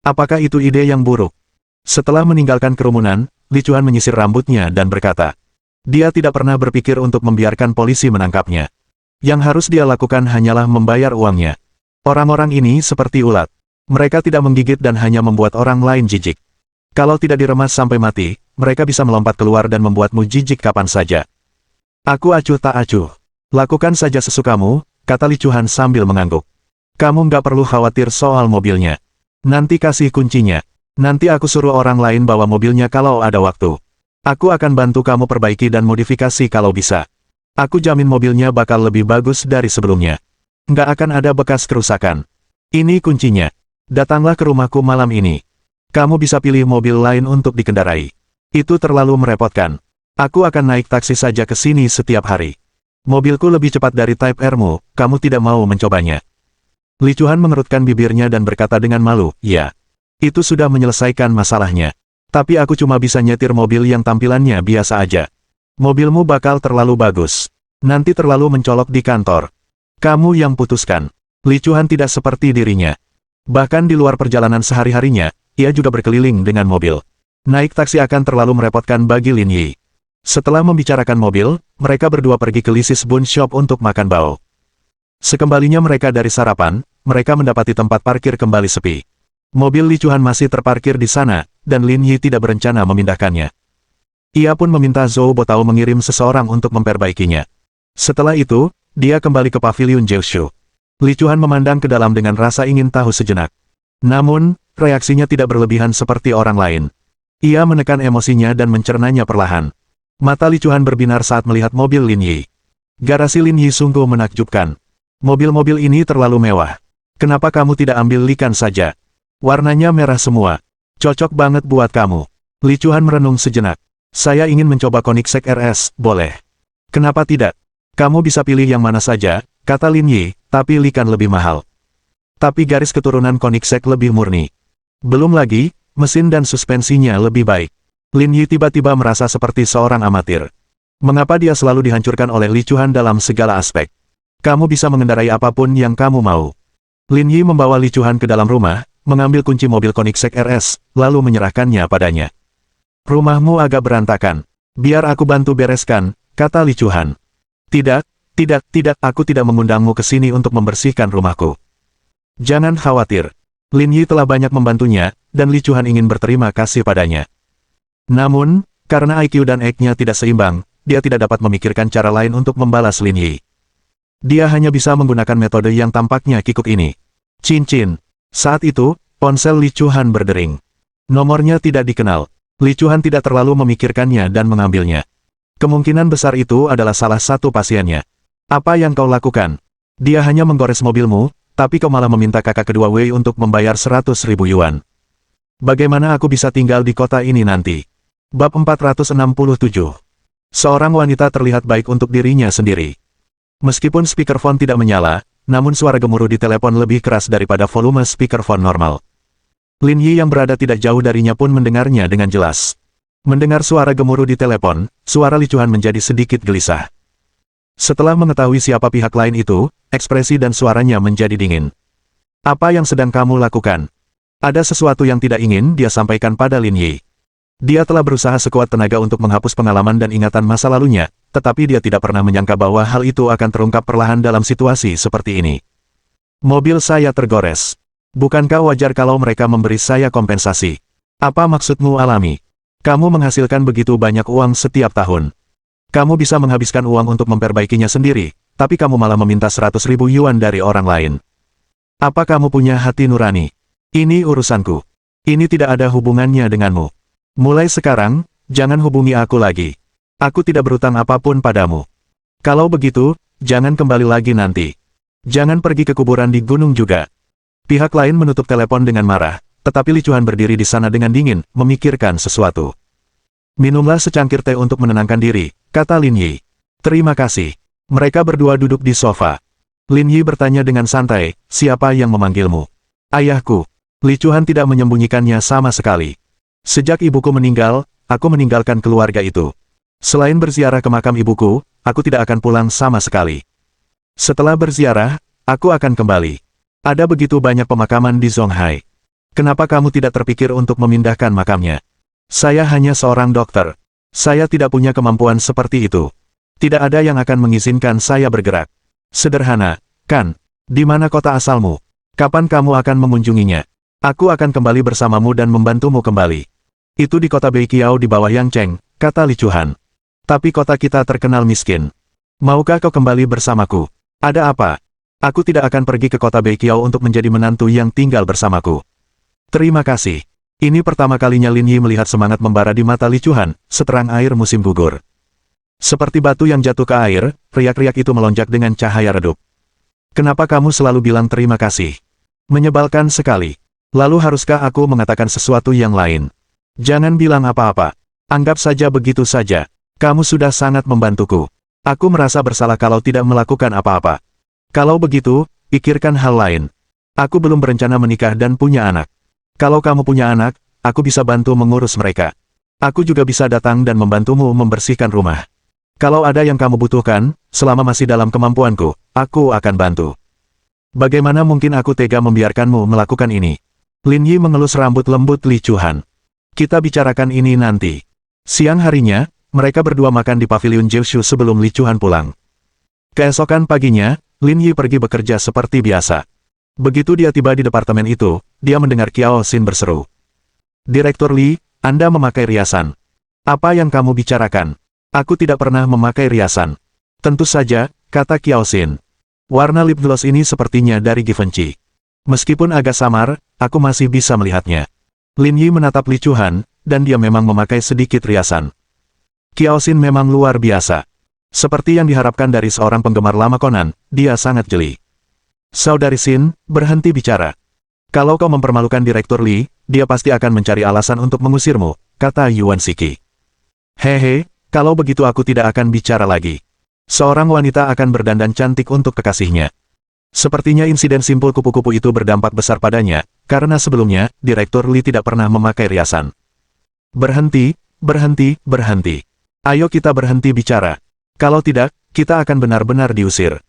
Apakah itu ide yang buruk? Setelah meninggalkan kerumunan, Li Chuan menyisir rambutnya dan berkata, dia tidak pernah berpikir untuk membiarkan polisi menangkapnya. Yang harus dia lakukan hanyalah membayar uangnya. Orang-orang ini seperti ulat. Mereka tidak menggigit dan hanya membuat orang lain jijik. Kalau tidak diremas sampai mati, mereka bisa melompat keluar dan membuatmu jijik kapan saja. Aku acuh tak acuh. Lakukan saja sesukamu, kata Li Chuan sambil mengangguk. Kamu nggak perlu khawatir soal mobilnya. Nanti kasih kuncinya. Nanti aku suruh orang lain bawa mobilnya kalau ada waktu. Aku akan bantu kamu perbaiki dan modifikasi kalau bisa. Aku jamin mobilnya bakal lebih bagus dari sebelumnya. Nggak akan ada bekas kerusakan. Ini kuncinya. Datanglah ke rumahku malam ini. Kamu bisa pilih mobil lain untuk dikendarai. Itu terlalu merepotkan. Aku akan naik taksi saja ke sini setiap hari. Mobilku lebih cepat dari Type R-mu, kamu tidak mau mencobanya. Li Chuan mengerutkan bibirnya dan berkata dengan malu, ya. Itu sudah menyelesaikan masalahnya. Tapi aku cuma bisa nyetir mobil yang tampilannya biasa aja. Mobilmu bakal terlalu bagus. Nanti terlalu mencolok di kantor. Kamu yang putuskan. Li Chuan tidak seperti dirinya. Bahkan di luar perjalanan sehari-harinya, ia juga berkeliling dengan mobil. Naik taksi akan terlalu merepotkan bagi Lin Yi. Setelah membicarakan mobil, mereka berdua pergi ke Lisis Bun Shop untuk makan bao. Sekembalinya mereka dari sarapan, mereka mendapati tempat parkir kembali sepi. Mobil Li Chuan masih terparkir di sana, dan Lin Yi tidak berencana memindahkannya. Ia pun meminta Zhou Botao mengirim seseorang untuk memperbaikinya. Setelah itu, dia kembali ke pavilion Jiushu. Li Chuan memandang ke dalam dengan rasa ingin tahu sejenak. Namun, reaksinya tidak berlebihan seperti orang lain. Ia menekan emosinya dan mencernanya perlahan. Mata Li Chuan berbinar saat melihat mobil Lin Yi. Garasi Lin Yi sungguh menakjubkan. Mobil-mobil ini terlalu mewah. Kenapa kamu tidak ambil Likan saja? Warnanya merah semua. Cocok banget buat kamu. Li Chuan merenung sejenak. Saya ingin mencoba Koenigsegg RS, boleh? Kenapa tidak? Kamu bisa pilih yang mana saja, kata Lin Yi, tapi Likan lebih mahal. Tapi garis keturunan Koenigsegg lebih murni. Belum lagi, mesin dan suspensinya lebih baik. Lin Yi tiba-tiba merasa seperti seorang amatir. Mengapa dia selalu dihancurkan oleh Li Chuan dalam segala aspek? Kamu bisa mengendarai apapun yang kamu mau. Lin Yi membawa Li Chuan ke dalam rumah, mengambil kunci mobil Koenigsegg RS, lalu menyerahkannya padanya. Rumahmu agak berantakan. Biar aku bantu bereskan, kata Li Chuan. Tidak, aku tidak mengundangmu ke sini untuk membersihkan rumahku. Jangan khawatir. Lin Yi telah banyak membantunya, dan Li Chuan ingin berterima kasih padanya. Namun, karena IQ dan EQ-nya tidak seimbang, dia tidak dapat memikirkan cara lain untuk membalas Lin Yi. Dia hanya bisa menggunakan metode yang tampaknya kikuk ini. Cincin. Saat itu, ponsel Li Chuan berdering. Nomornya tidak dikenal. Li Chuan tidak terlalu memikirkannya dan mengambilnya. Kemungkinan besar itu adalah salah satu pasiennya. Apa yang kau lakukan? Dia hanya menggores mobilmu, tapi kau malah meminta kakak kedua Wei untuk membayar 100.000 yuan. Bagaimana aku bisa tinggal di kota ini nanti? Bab 467. Seorang wanita terlihat baik untuk dirinya sendiri. Meskipun speakerphone tidak menyala, namun suara gemuruh di telepon lebih keras daripada volume speakerphone normal. Lin Yi yang berada tidak jauh darinya pun mendengarnya dengan jelas. Mendengar suara gemuruh di telepon, suara Li Chuan menjadi sedikit gelisah. Setelah mengetahui siapa pihak lain itu, ekspresi dan suaranya menjadi dingin. Apa yang sedang kamu lakukan? Ada sesuatu yang tidak ingin dia sampaikan pada Lin Yi. Dia telah berusaha sekuat tenaga untuk menghapus pengalaman dan ingatan masa lalunya, tetapi dia tidak pernah menyangka bahwa hal itu akan terungkap perlahan dalam situasi seperti ini. Mobil saya tergores. Bukankah wajar kalau mereka memberi saya kompensasi? Apa maksudmu alami? Kamu menghasilkan begitu banyak uang setiap tahun. Kamu bisa menghabiskan uang untuk memperbaikinya sendiri, tapi kamu malah meminta 100.000 yuan dari orang lain. Apa kamu punya hati nurani? Ini urusanku. Ini tidak ada hubungannya denganmu. Mulai sekarang, jangan hubungi aku lagi. Aku tidak berutang apapun padamu. Kalau begitu, jangan kembali lagi nanti. Jangan pergi ke kuburan di gunung juga. Pihak lain menutup telepon dengan marah, tetapi Li Chuan berdiri di sana dengan dingin, memikirkan sesuatu. Minumlah secangkir teh untuk menenangkan diri, kata Lin Yi. Terima kasih. Mereka berdua duduk di sofa. Lin Yi bertanya dengan santai, siapa yang memanggilmu? Ayahku. Li Chuan tidak menyembunyikannya sama sekali. Sejak ibuku meninggal, aku meninggalkan keluarga itu. Selain berziarah ke makam ibuku, aku tidak akan pulang sama sekali. Setelah berziarah, aku akan kembali. Ada begitu banyak pemakaman di Zonghai. Kenapa kamu tidak terpikir untuk memindahkan makamnya? Saya hanya seorang dokter. Saya tidak punya kemampuan seperti itu. Tidak ada yang akan mengizinkan saya bergerak. Sederhana, kan? Di mana kota asalmu? Kapan kamu akan mengunjunginya? Aku akan kembali bersamamu dan membantumu kembali. Itu di kota Beiqiao di bawah Yangcheng, kata Li Chuan. Tapi kota kita terkenal miskin. Maukah kau kembali bersamaku? Ada apa? Aku tidak akan pergi ke kota Beiqiao untuk menjadi menantu yang tinggal bersamaku. Terima kasih. Ini pertama kalinya Lin Yi melihat semangat membara di mata Li Chuan, seterang air musim gugur. Seperti batu yang jatuh ke air, riak-riak itu melonjak dengan cahaya redup. Kenapa kamu selalu bilang terima kasih? Menyebalkan sekali. Lalu haruskah aku mengatakan sesuatu yang lain? Jangan bilang apa-apa. Anggap saja begitu saja. Kamu sudah sangat membantuku. Aku merasa bersalah kalau tidak melakukan apa-apa. Kalau begitu, pikirkan hal lain. Aku belum berencana menikah dan punya anak. Kalau kamu punya anak, aku bisa bantu mengurus mereka. Aku juga bisa datang dan membantumu membersihkan rumah. Kalau ada yang kamu butuhkan, selama masih dalam kemampuanku, aku akan bantu. Bagaimana mungkin aku tega membiarkanmu melakukan ini? Lin Yi mengelus rambut lembut Li Chuan. Kita bicarakan ini nanti. Siang harinya, mereka berdua makan di paviliun Jiushu sebelum Li Chuan pulang. Keesokan paginya, Lin Yi pergi bekerja seperti biasa. Begitu dia tiba di departemen itu, dia mendengar Qiao Xin berseru. Direktur Li, Anda memakai riasan. Apa yang kamu bicarakan? Aku tidak pernah memakai riasan. Tentu saja, kata Qiao Xin. Warna lip gloss ini sepertinya dari Givenchy. Meskipun agak samar, aku masih bisa melihatnya. Lin Yi menatap Li Chuan, dan dia memang memakai sedikit riasan. Qiao Xin memang luar biasa. Seperti yang diharapkan dari seorang penggemar lama Conan, dia sangat jeli. Saudari Xin, berhenti bicara. Kalau kau mempermalukan Direktur Li, dia pasti akan mencari alasan untuk mengusirmu, kata Yuan Shiki. Hehe, kalau begitu aku tidak akan bicara lagi. Seorang wanita akan berdandan cantik untuk kekasihnya. Sepertinya insiden simpul kupu-kupu itu berdampak besar padanya, karena sebelumnya, Direktur Li tidak pernah memakai riasan. Berhenti, berhenti, berhenti. Ayo kita berhenti bicara. Kalau tidak, kita akan benar-benar diusir.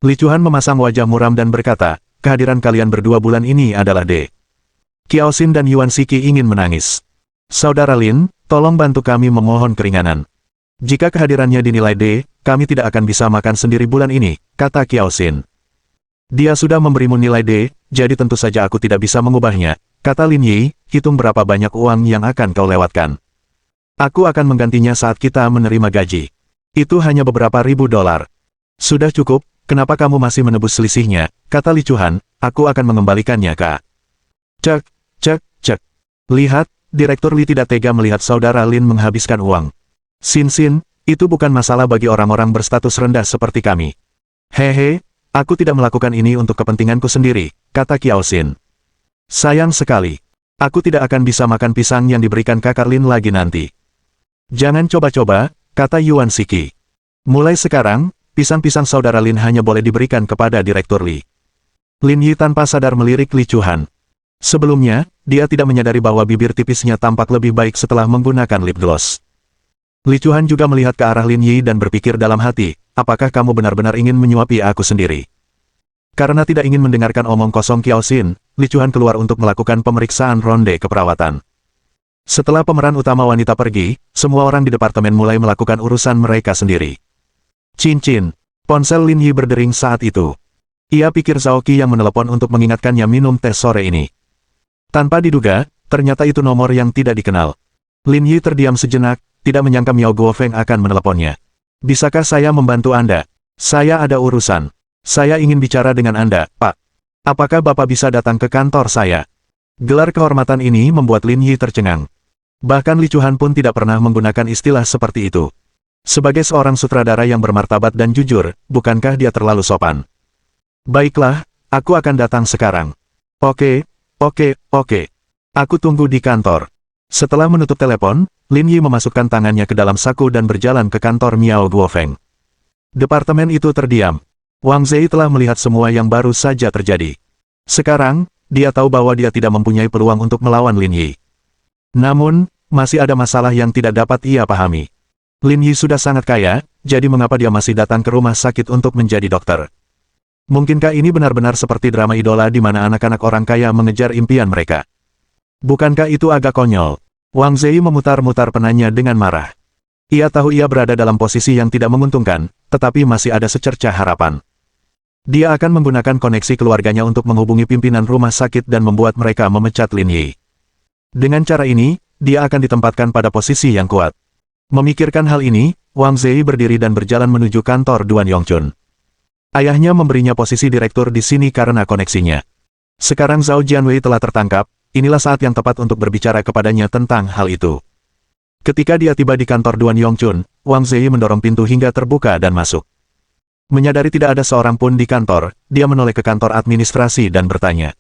Li Chuan memasang wajah muram dan berkata, kehadiran kalian berdua bulan ini adalah D. Qiao Xin dan Yuan Shiki ingin menangis. Saudara Lin, tolong bantu kami memohon keringanan. Jika kehadirannya dinilai D, kami tidak akan bisa makan sendiri bulan ini, kata Qiao Xin. Dia sudah memberimu nilai D, jadi tentu saja aku tidak bisa mengubahnya, kata Lin Yi, hitung berapa banyak uang yang akan kau lewatkan. Aku akan menggantinya saat kita menerima gaji. Itu hanya beberapa ribu dolar. Sudah cukup, kenapa kamu masih menebus selisihnya, kata Li Chuan, aku akan mengembalikannya Kak. Cek, cek, cek. Lihat, Direktur Li tidak tega melihat saudara Lin menghabiskan uang. Xin, itu bukan masalah bagi orang-orang berstatus rendah seperti kami. Hehe. Aku tidak melakukan ini untuk kepentinganku sendiri, kata Qiao Xin. Sayang sekali. Aku tidak akan bisa makan pisang yang diberikan kakak Lin lagi nanti. Jangan coba-coba, kata Yuan Shiki. Mulai sekarang, pisang-pisang saudara Lin hanya boleh diberikan kepada Direktur Li. Lin Yi tanpa sadar melirik Li Chuhan. Sebelumnya, dia tidak menyadari bahwa bibir tipisnya tampak lebih baik setelah menggunakan lip gloss. Li Chuhan juga melihat ke arah Lin Yi dan berpikir dalam hati, apakah kamu benar-benar ingin menyuapi aku sendiri? Karena tidak ingin mendengarkan omong kosong Kiao Xin, Li Chuhan keluar untuk melakukan pemeriksaan ronde keperawatan. Setelah pemeran utama wanita pergi, semua orang di departemen mulai melakukan urusan mereka sendiri. Cincin. Ponsel Lin Yi berdering saat itu. Ia pikir Zhao Qi yang menelepon untuk mengingatkannya minum teh sore ini. Tanpa diduga, ternyata itu nomor yang tidak dikenal. Lin Yi terdiam sejenak, tidak menyangka Miao Guofeng akan meneleponnya. Bisakah saya membantu Anda? Saya ada urusan. Saya ingin bicara dengan Anda, Pak. Apakah Bapak bisa datang ke kantor saya? Gelar kehormatan ini membuat Lin Yi tercengang. Bahkan Li Chuhan pun tidak pernah menggunakan istilah seperti itu. Sebagai seorang sutradara yang bermartabat dan jujur, bukankah dia terlalu sopan? Baiklah, aku akan datang sekarang. Oke. Aku tunggu di kantor. Setelah menutup telepon, Lin Yi memasukkan tangannya ke dalam saku dan berjalan ke kantor Miao Guofeng. Departemen itu terdiam. Wang Zei telah melihat semua yang baru saja terjadi. Sekarang, dia tahu bahwa dia tidak mempunyai peluang untuk melawan Lin Yi. Namun, masih ada masalah yang tidak dapat ia pahami. Lin Yi sudah sangat kaya, jadi mengapa dia masih datang ke rumah sakit untuk menjadi dokter? Mungkinkah ini benar-benar seperti drama idola di mana anak-anak orang kaya mengejar impian mereka? Bukankah itu agak konyol? Wang Zei memutar-mutar penanya dengan marah. Ia tahu ia berada dalam posisi yang tidak menguntungkan, tetapi masih ada secercah harapan. Dia akan menggunakan koneksi keluarganya untuk menghubungi pimpinan rumah sakit dan membuat mereka memecat Lin Yi. Dengan cara ini, dia akan ditempatkan pada posisi yang kuat. Memikirkan hal ini, Wang Zei berdiri dan berjalan menuju kantor Duan Yongchun. Ayahnya memberinya posisi direktur di sini karena koneksinya. Sekarang Zhao Jianwei telah tertangkap, inilah saat yang tepat untuk berbicara kepadanya tentang hal itu. Ketika dia tiba di kantor Duan Yongchun, Wang Zei mendorong pintu hingga terbuka dan masuk. Menyadari tidak ada seorang pun di kantor, dia menoleh ke kantor administrasi dan bertanya.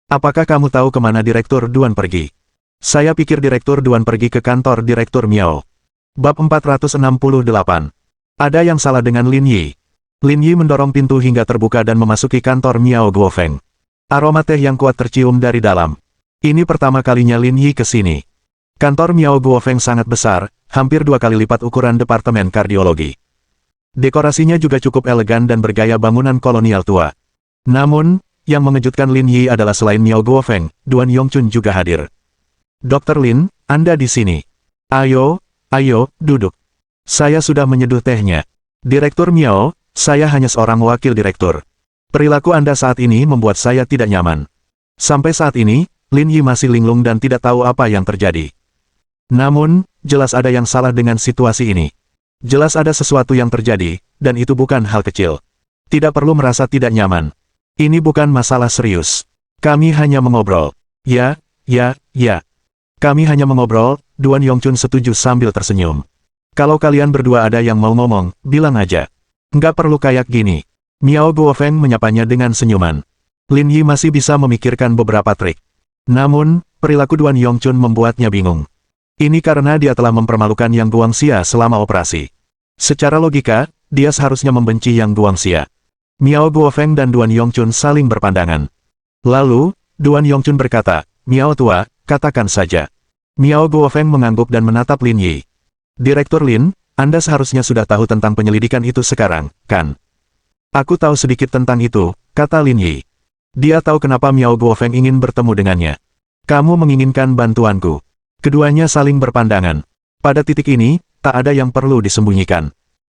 Apakah kamu tahu kemana Direktur Duan pergi? Saya pikir Direktur Duan pergi ke kantor Direktur Miao. Bab 468. Ada yang salah dengan Lin Yi. Lin Yi mendorong pintu hingga terbuka dan memasuki kantor Miao Guofeng. Aroma teh yang kuat tercium dari dalam. Ini pertama kalinya Lin Yi ke sini. Kantor Miao Guofeng sangat besar, hampir 2 kali lipat ukuran departemen kardiologi. Dekorasinya juga cukup elegan dan bergaya bangunan kolonial tua. Namun, yang mengejutkan Lin Yi adalah selain Miao Guofeng, Duan Yongchun juga hadir. Dr. Lin, Anda di sini. Ayo, duduk. Saya sudah menyeduh tehnya. Direktur Miao, saya hanya seorang wakil direktur. Perilaku Anda saat ini membuat saya tidak nyaman. Sampai saat ini, Lin Yi masih linglung dan tidak tahu apa yang terjadi. Namun, jelas ada yang salah dengan situasi ini. Jelas ada sesuatu yang terjadi, dan itu bukan hal kecil. Tidak perlu merasa tidak nyaman. Ini bukan masalah serius. Kami hanya mengobrol. Ya. Kami hanya mengobrol, Duan Yongchun setuju sambil tersenyum. Kalau kalian berdua ada yang mau ngomong, bilang aja. Nggak perlu kayak gini. Miao Guofeng menyapanya dengan senyuman. Lin Yi masih bisa memikirkan beberapa trik. Namun, perilaku Duan Yongchun membuatnya bingung. Ini karena dia telah mempermalukan Yang Guangxia selama operasi. Secara logika, dia seharusnya membenci Yang Guangxia. Miao Guofeng dan Duan Yongchun saling berpandangan. Lalu, Duan Yongchun berkata, Miao tua, katakan saja. Miao Guofeng mengangguk dan menatap Lin Yi. Direktur Lin, Anda seharusnya sudah tahu tentang penyelidikan itu sekarang, kan? Aku tahu sedikit tentang itu, kata Lin Yi. Dia tahu kenapa Miao Guofeng ingin bertemu dengannya. Kamu menginginkan bantuanku. Keduanya saling berpandangan. Pada titik ini, tak ada yang perlu disembunyikan.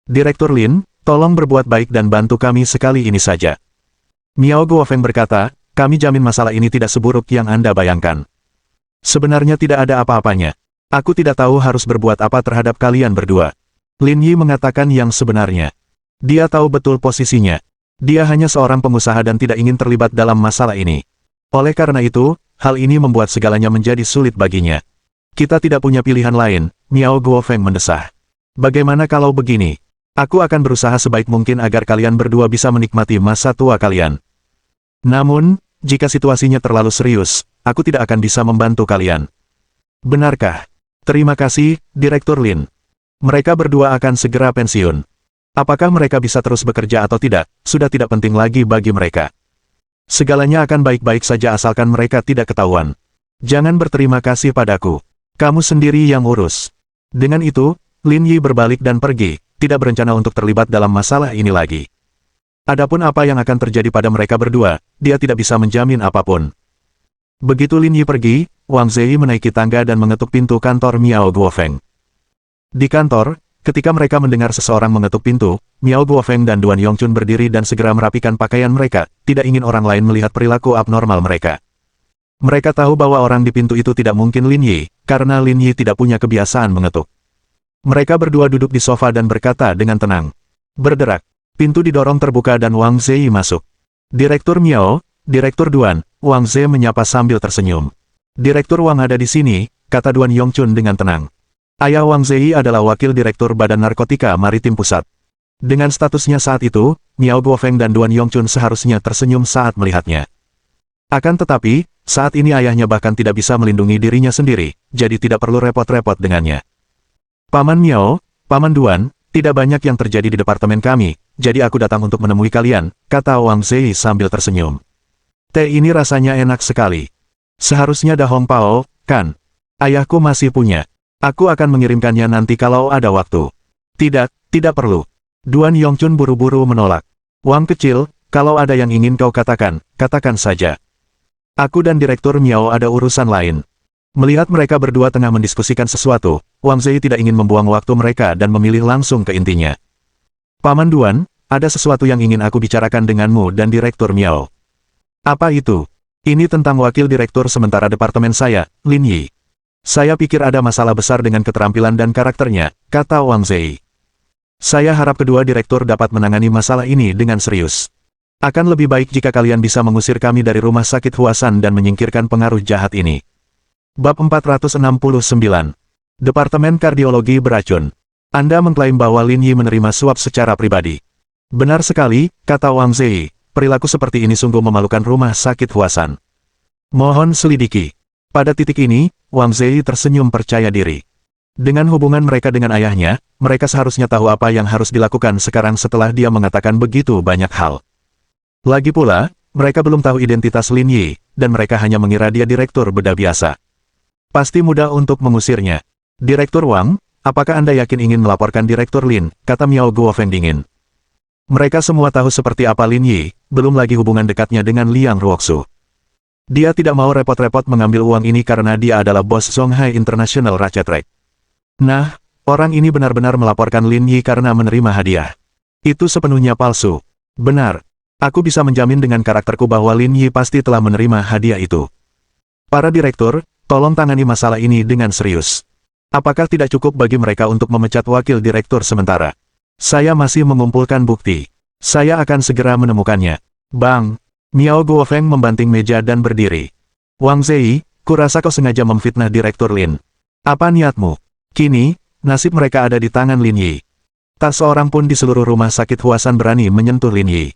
Direktur Lin, tolong berbuat baik dan bantu kami sekali ini saja. Miao Guofeng berkata, kami jamin masalah ini tidak seburuk yang Anda bayangkan. Sebenarnya tidak ada apa-apanya. Aku tidak tahu harus berbuat apa terhadap kalian berdua. Lin Yi mengatakan yang sebenarnya. Dia tahu betul posisinya. Dia hanya seorang pengusaha dan tidak ingin terlibat dalam masalah ini. Oleh karena itu, hal ini membuat segalanya menjadi sulit baginya. Kita tidak punya pilihan lain, Miao Guofeng mendesah. Bagaimana kalau begini? Aku akan berusaha sebaik mungkin agar kalian berdua bisa menikmati masa tua kalian. Namun, jika situasinya terlalu serius, aku tidak akan bisa membantu kalian. Benarkah? Terima kasih, Direktur Lin. Mereka berdua akan segera pensiun. Apakah mereka bisa terus bekerja atau tidak, sudah tidak penting lagi bagi mereka. Segalanya akan baik-baik saja asalkan mereka tidak ketahuan. Jangan berterima kasih padaku. Kamu sendiri yang urus. Dengan itu, Lin Yi berbalik dan pergi, tidak berencana untuk terlibat dalam masalah ini lagi. Adapun apa yang akan terjadi pada mereka berdua, dia tidak bisa menjamin apapun. Begitu Lin Yi pergi, Wang Zei menaiki tangga dan mengetuk pintu kantor Miao Guofeng. Di kantor, ketika mereka mendengar seseorang mengetuk pintu, Miao Guofeng dan Duan Yongchun berdiri dan segera merapikan pakaian mereka, tidak ingin orang lain melihat perilaku abnormal mereka. Mereka tahu bahwa orang di pintu itu tidak mungkin Lin Yi, karena Lin Yi tidak punya kebiasaan mengetuk. Mereka berdua duduk di sofa dan berkata dengan tenang. Berderak. Pintu didorong terbuka dan Wang Zei masuk. Direktur Miao, Direktur Duan, Wang Zei menyapa sambil tersenyum. Direktur Wang ada di sini, kata Duan Yongchun dengan tenang. Ayah Wang Zei adalah wakil direktur Badan Narkotika Maritim Pusat. Dengan statusnya saat itu, Miao Guofeng dan Duan Yongchun seharusnya tersenyum saat melihatnya. Akan tetapi, saat ini ayahnya bahkan tidak bisa melindungi dirinya sendiri, jadi tidak perlu repot-repot dengannya. Paman Miao, Paman Duan, tidak banyak yang terjadi di departemen kami, jadi aku datang untuk menemui kalian, kata Wang Zei sambil tersenyum. Teh ini rasanya enak sekali. Seharusnya dah Hong Pao, kan? Ayahku masih punya. Aku akan mengirimkannya nanti kalau ada waktu. Tidak, tidak perlu. Duan Yongchun buru-buru menolak. Wang kecil, kalau ada yang ingin kau katakan, katakan saja. Aku dan Direktur Miao ada urusan lain. Melihat mereka berdua tengah mendiskusikan sesuatu, Wang Zei tidak ingin membuang waktu mereka dan memilih langsung ke intinya. Paman Duan, ada sesuatu yang ingin aku bicarakan denganmu dan Direktur Miao. Apa itu? Ini tentang wakil direktur sementara departemen saya, Lin Yi. Saya pikir ada masalah besar dengan keterampilan dan karakternya, kata Wang Zei. Saya harap kedua direktur dapat menangani masalah ini dengan serius. Akan lebih baik jika kalian bisa mengusir kami dari rumah sakit Huasan dan menyingkirkan pengaruh jahat ini. Bab 469. Departemen Kardiologi Beracun. Anda mengklaim bahwa Lin Yi menerima suap secara pribadi. Benar sekali, kata Wang Zei, perilaku seperti ini sungguh memalukan rumah sakit Huasan. Mohon selidiki. Pada titik ini, Wang Zei tersenyum percaya diri. Dengan hubungan mereka dengan ayahnya, mereka seharusnya tahu apa yang harus dilakukan sekarang setelah dia mengatakan begitu banyak hal. Lagi pula, mereka belum tahu identitas Lin Yi, dan mereka hanya mengira dia direktur bedah biasa. Pasti mudah untuk mengusirnya. Direktur Wang, apakah Anda yakin ingin melaporkan Direktur Lin, kata Miao Guofeng dingin. Mereka semua tahu seperti apa Lin Yi, belum lagi hubungan dekatnya dengan Liang Ruoxu. Dia tidak mau repot-repot mengambil uang ini karena dia adalah bos Zonghai International Ratchet. Nah, orang ini benar-benar melaporkan Lin Yi karena menerima hadiah. Itu sepenuhnya palsu. Benar. Aku bisa menjamin dengan karakterku bahwa Lin Yi pasti telah menerima hadiah itu. Para direktur, tolong tangani masalah ini dengan serius. Apakah tidak cukup bagi mereka untuk memecat wakil direktur sementara? Saya masih mengumpulkan bukti. Saya akan segera menemukannya. Bang! Miao Guofeng membanting meja dan berdiri. Wang Zei, kurasa kau sengaja memfitnah Direktur Lin. Apa niatmu? Kini, nasib mereka ada di tangan Lin Yi. Tak seorang pun di seluruh rumah sakit Huasan berani menyentuh Lin Yi.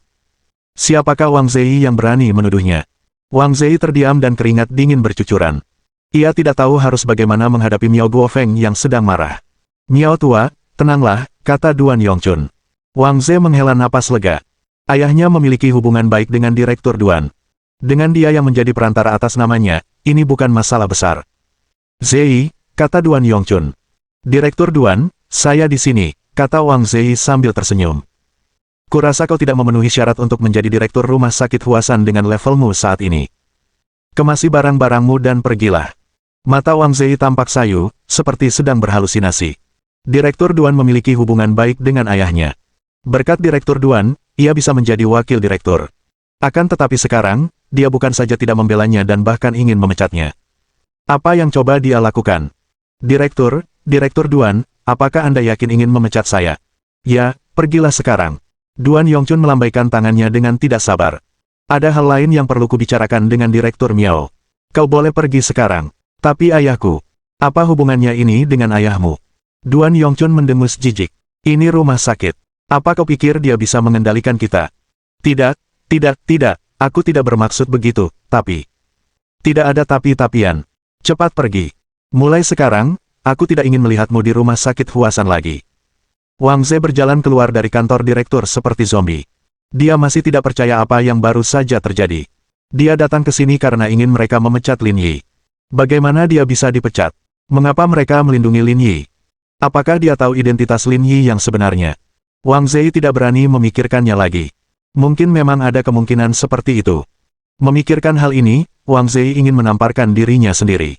Siapakah Wang Zei yang berani menuduhnya? Wang Zei terdiam dan keringat dingin bercucuran. Ia tidak tahu harus bagaimana menghadapi Miao Guofeng yang sedang marah. Miao tua, tenanglah, kata Duan Yongchun. Wang Zei menghela napas lega. Ayahnya memiliki hubungan baik dengan Direktur Duan. Dengan dia yang menjadi perantara atas namanya, ini bukan masalah besar. Zei, kata Duan Yongchun. Direktur Duan, saya di sini, kata Wang Zei sambil tersenyum. Kurasa kau tidak memenuhi syarat untuk menjadi direktur rumah sakit Huasan dengan levelmu saat ini. Kemasi barang-barangmu dan pergilah. Mata Wang Zei tampak sayu, seperti sedang berhalusinasi. Direktur Duan memiliki hubungan baik dengan ayahnya. Berkat Direktur Duan, ia bisa menjadi wakil direktur. Akan tetapi sekarang, dia bukan saja tidak membelanya dan bahkan ingin memecatnya. Apa yang coba dia lakukan? Direktur Duan, apakah Anda yakin ingin memecat saya? Ya, pergilah sekarang. Duan Yongchun melambaikan tangannya dengan tidak sabar. Ada hal lain yang perlu kubicarakan dengan Direktur Miao. Kau boleh pergi sekarang. Tapi ayahku, apa hubungannya ini dengan ayahmu? Duan Yongchun mendengus jijik. Ini rumah sakit. Apa kau pikir dia bisa mengendalikan kita? Tidak, aku tidak bermaksud begitu, tapi... Tidak ada tapi-tapian. Cepat pergi. Mulai sekarang, aku tidak ingin melihatmu di rumah sakit Huasan lagi. Wang Ze berjalan keluar dari kantor direktur seperti zombie. Dia masih tidak percaya apa yang baru saja terjadi. Dia datang ke sini karena ingin mereka memecat Lin Yi. Bagaimana dia bisa dipecat? Mengapa mereka melindungi Lin Yi? Apakah dia tahu identitas Lin Yi yang sebenarnya? Wang Ze tidak berani memikirkannya lagi. Mungkin memang ada kemungkinan seperti itu. Memikirkan hal ini, Wang Ze ingin menamparkan dirinya sendiri.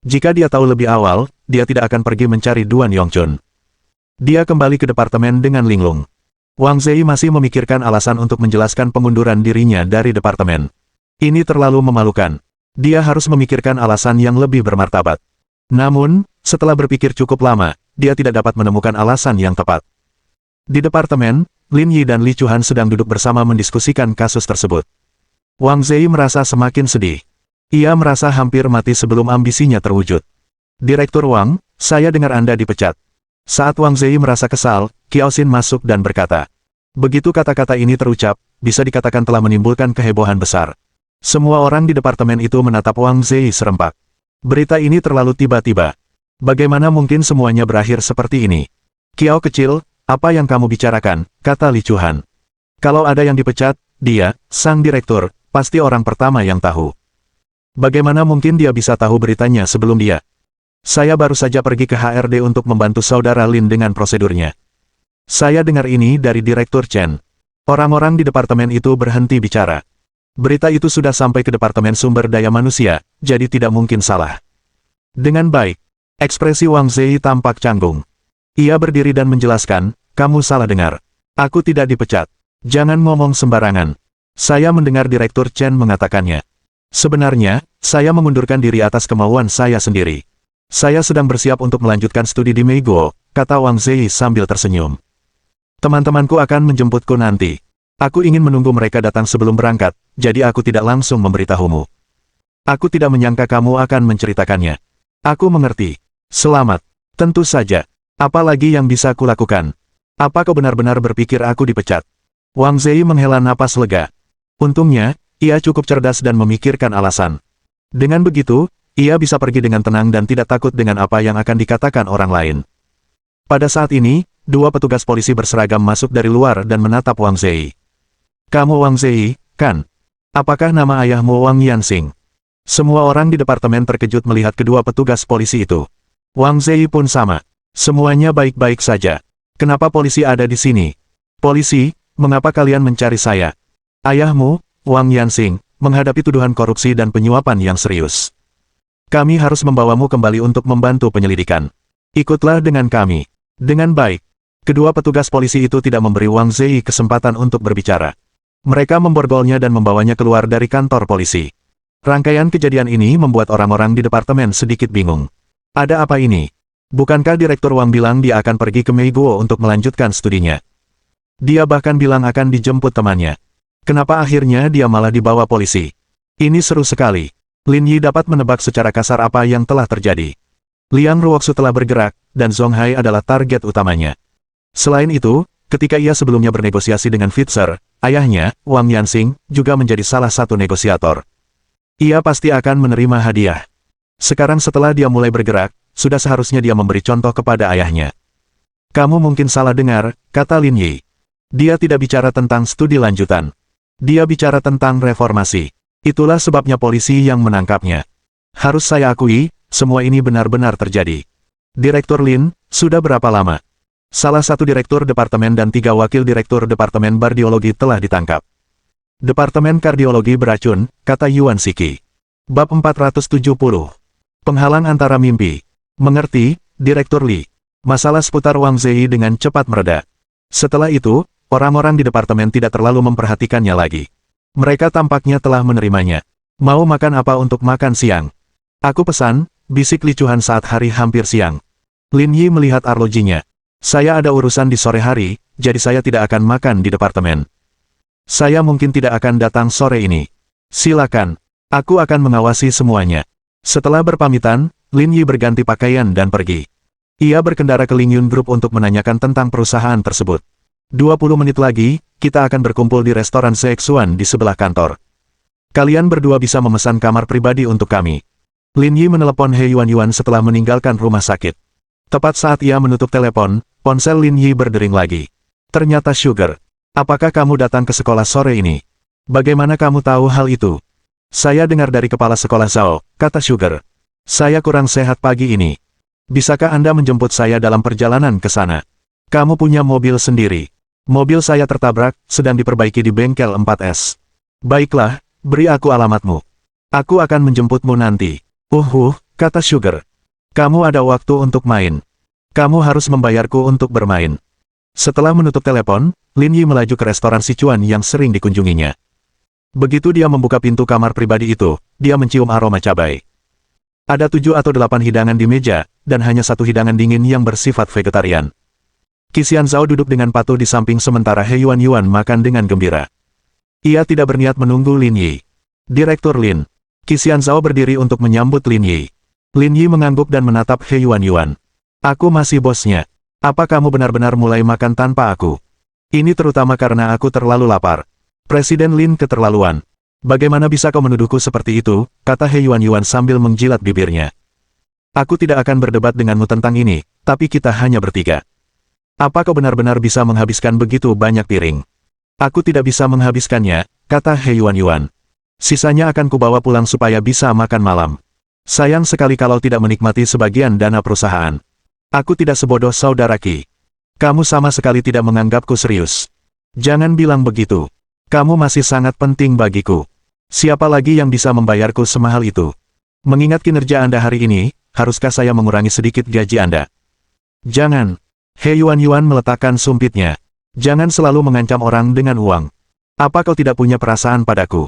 Jika dia tahu lebih awal, dia tidak akan pergi mencari Duan Yongchun. Dia kembali ke departemen dengan linglung. Wang Ze masih memikirkan alasan untuk menjelaskan pengunduran dirinya dari departemen. Ini terlalu memalukan. Dia harus memikirkan alasan yang lebih bermartabat. Namun, setelah berpikir cukup lama, dia tidak dapat menemukan alasan yang tepat. Di departemen, Lin Yi dan Li Chuhan sedang duduk bersama mendiskusikan kasus tersebut. Wang Ze merasa semakin sedih. Ia merasa hampir mati sebelum ambisinya terwujud. Direktur Wang, saya dengar Anda dipecat. Saat Wang Ze merasa kesal, Qiao Xin masuk dan berkata. Begitu kata-kata ini terucap, bisa dikatakan telah menimbulkan kehebohan besar. Semua orang di departemen itu menatap Wang Ze serempak. Berita ini terlalu tiba-tiba. Bagaimana mungkin semuanya berakhir seperti ini? Qiao kecil, apa yang kamu bicarakan, kata Li Chuhan. Kalau ada yang dipecat, dia, sang direktur, pasti orang pertama yang tahu. Bagaimana mungkin dia bisa tahu beritanya sebelum dia? Saya baru saja pergi ke HRD untuk membantu saudara Lin dengan prosedurnya. Saya dengar ini dari Direktur Chen. Orang-orang di departemen itu berhenti bicara. Berita itu sudah sampai ke Departemen Sumber Daya Manusia, jadi tidak mungkin salah. Dengan baik, ekspresi Wang Ze tampak canggung. Ia berdiri dan menjelaskan, kamu salah dengar. Aku tidak dipecat. Jangan ngomong sembarangan. Saya mendengar Direktur Chen mengatakannya. Sebenarnya, saya mengundurkan diri atas kemauan saya sendiri. Saya sedang bersiap untuk melanjutkan studi di Meiguo, kata Wang Ze sambil tersenyum. Teman-temanku akan menjemputku nanti. Aku ingin menunggu mereka datang sebelum berangkat, jadi aku tidak langsung memberitahumu. Aku tidak menyangka kamu akan menceritakannya. Aku mengerti. Selamat. Tentu saja. Apa lagi yang bisa kulakukan? Apa kau benar-benar berpikir aku dipecat? Wang Ze menghela napas lega. Untungnya, ia cukup cerdas dan memikirkan alasan. Dengan begitu, ia bisa pergi dengan tenang dan tidak takut dengan apa yang akan dikatakan orang lain. Pada saat ini, dua petugas polisi berseragam masuk dari luar dan menatap Wang Ze. Kamu Wang Ze, kan? Apakah nama ayahmu Wang Yansing? Semua orang di departemen terkejut melihat kedua petugas polisi itu. Wang Ze pun sama. Semuanya baik-baik saja. Kenapa polisi ada di sini? Polisi, mengapa kalian mencari saya? Ayahmu, Wang Yansing, menghadapi tuduhan korupsi dan penyuapan yang serius. Kami harus membawamu kembali untuk membantu penyelidikan. Ikutlah dengan kami. Dengan baik. Kedua petugas polisi itu tidak memberi Wang Ze kesempatan untuk berbicara. Mereka memborgolnya dan membawanya keluar dari kantor polisi. Rangkaian kejadian ini membuat orang-orang di departemen sedikit bingung. Ada apa ini? Bukankah Direktur Wang bilang dia akan pergi ke Meiguo untuk melanjutkan studinya? Dia bahkan bilang akan dijemput temannya. Kenapa akhirnya dia malah dibawa polisi? Ini seru sekali. Lin Yi dapat menebak secara kasar apa yang telah terjadi. Liang Ruoxu telah bergerak, dan Zhong Hai adalah target utamanya. Selain itu, ketika ia sebelumnya bernegosiasi dengan Fitzer, ayahnya, Wang Yansing, juga menjadi salah satu negosiator. Ia pasti akan menerima hadiah. Sekarang setelah dia mulai bergerak, sudah seharusnya dia memberi contoh kepada ayahnya. Kamu mungkin salah dengar, kata Lin Yi. Dia tidak bicara tentang studi lanjutan. Dia bicara tentang reformasi. Itulah sebabnya polisi yang menangkapnya. Harus saya akui, semua ini benar-benar terjadi. Direktur Lin, sudah berapa lama? Salah satu direktur departemen dan 3 wakil direktur departemen kardiologi telah ditangkap. Departemen kardiologi beracun, kata Yuan Siki. Bab 470. Penghalang antara mimpi. Mengerti, Direktur Li. Masalah seputar Wang Ze dengan cepat mereda. Setelah itu, orang-orang di departemen tidak terlalu memperhatikannya lagi. Mereka tampaknya telah menerimanya. Mau makan apa untuk makan siang? Aku pesan, bisik Li Chuhan saat hari hampir siang. Lin Yi melihat arlojinya. Saya ada urusan di sore hari, jadi saya tidak akan makan di departemen. Saya mungkin tidak akan datang sore ini. Silakan. Aku akan mengawasi semuanya. Setelah berpamitan, Lin Yi berganti pakaian dan pergi. Ia berkendara ke Lingyun Group untuk menanyakan tentang perusahaan tersebut. 20 menit lagi, kita akan berkumpul di restoran Sexuan di sebelah kantor. Kalian berdua bisa memesan kamar pribadi untuk kami. Lin Yi menelepon He Yuan setelah meninggalkan rumah sakit. Tepat saat ia menutup telepon, Ponsel Lin Yi berdering lagi. Ternyata Sugar. Apakah kamu datang ke sekolah sore ini? Bagaimana kamu tahu hal itu? Saya dengar dari kepala sekolah Zhao, kata Sugar. Saya kurang sehat pagi ini. Bisakah Anda menjemput saya dalam perjalanan ke sana? Kamu punya mobil sendiri. Mobil saya tertabrak, sedang diperbaiki di bengkel 4S. Baiklah, beri aku alamatmu. Aku akan menjemputmu nanti. Kata Sugar. Kamu ada waktu untuk main. Kamu harus membayarku untuk bermain. Setelah menutup telepon, Lin Yi melaju ke restoran Sichuan yang sering dikunjunginya. Begitu dia membuka pintu kamar pribadi itu, dia mencium aroma cabai. Ada 7 atau 8 hidangan di meja, dan hanya 1 hidangan dingin yang bersifat vegetarian. Qixian Zhao duduk dengan patuh di samping sementara He Yuan makan dengan gembira. Ia tidak berniat menunggu Lin Yi. Direktur Lin. Qixian Zhao berdiri untuk menyambut Lin Yi. Lin Yi mengangguk dan menatap He Yuan. Aku masih bosnya. Apa kamu benar-benar mulai makan tanpa aku? Ini terutama karena aku terlalu lapar. Presiden Lin keterlaluan. Bagaimana bisa kau menuduhku seperti itu, kata He Yuan sambil menjilat bibirnya. Aku tidak akan berdebat denganmu tentang ini, tapi kita hanya bertiga. Apa kau benar-benar bisa menghabiskan begitu banyak piring? Aku tidak bisa menghabiskannya, kata He Yuan. Sisanya akan kubawa pulang supaya bisa makan malam. Sayang sekali kalau tidak menikmati sebagian dana perusahaan. Aku tidak sebodoh saudara Qi. Kamu sama sekali tidak menganggapku serius. Jangan bilang begitu. Kamu masih sangat penting bagiku. Siapa lagi yang bisa membayarku semahal itu? Mengingat kinerja Anda hari ini, haruskah saya mengurangi sedikit gaji Anda? Jangan. He Yuan meletakkan sumpitnya. Jangan selalu mengancam orang dengan uang. Apa kau tidak punya perasaan padaku?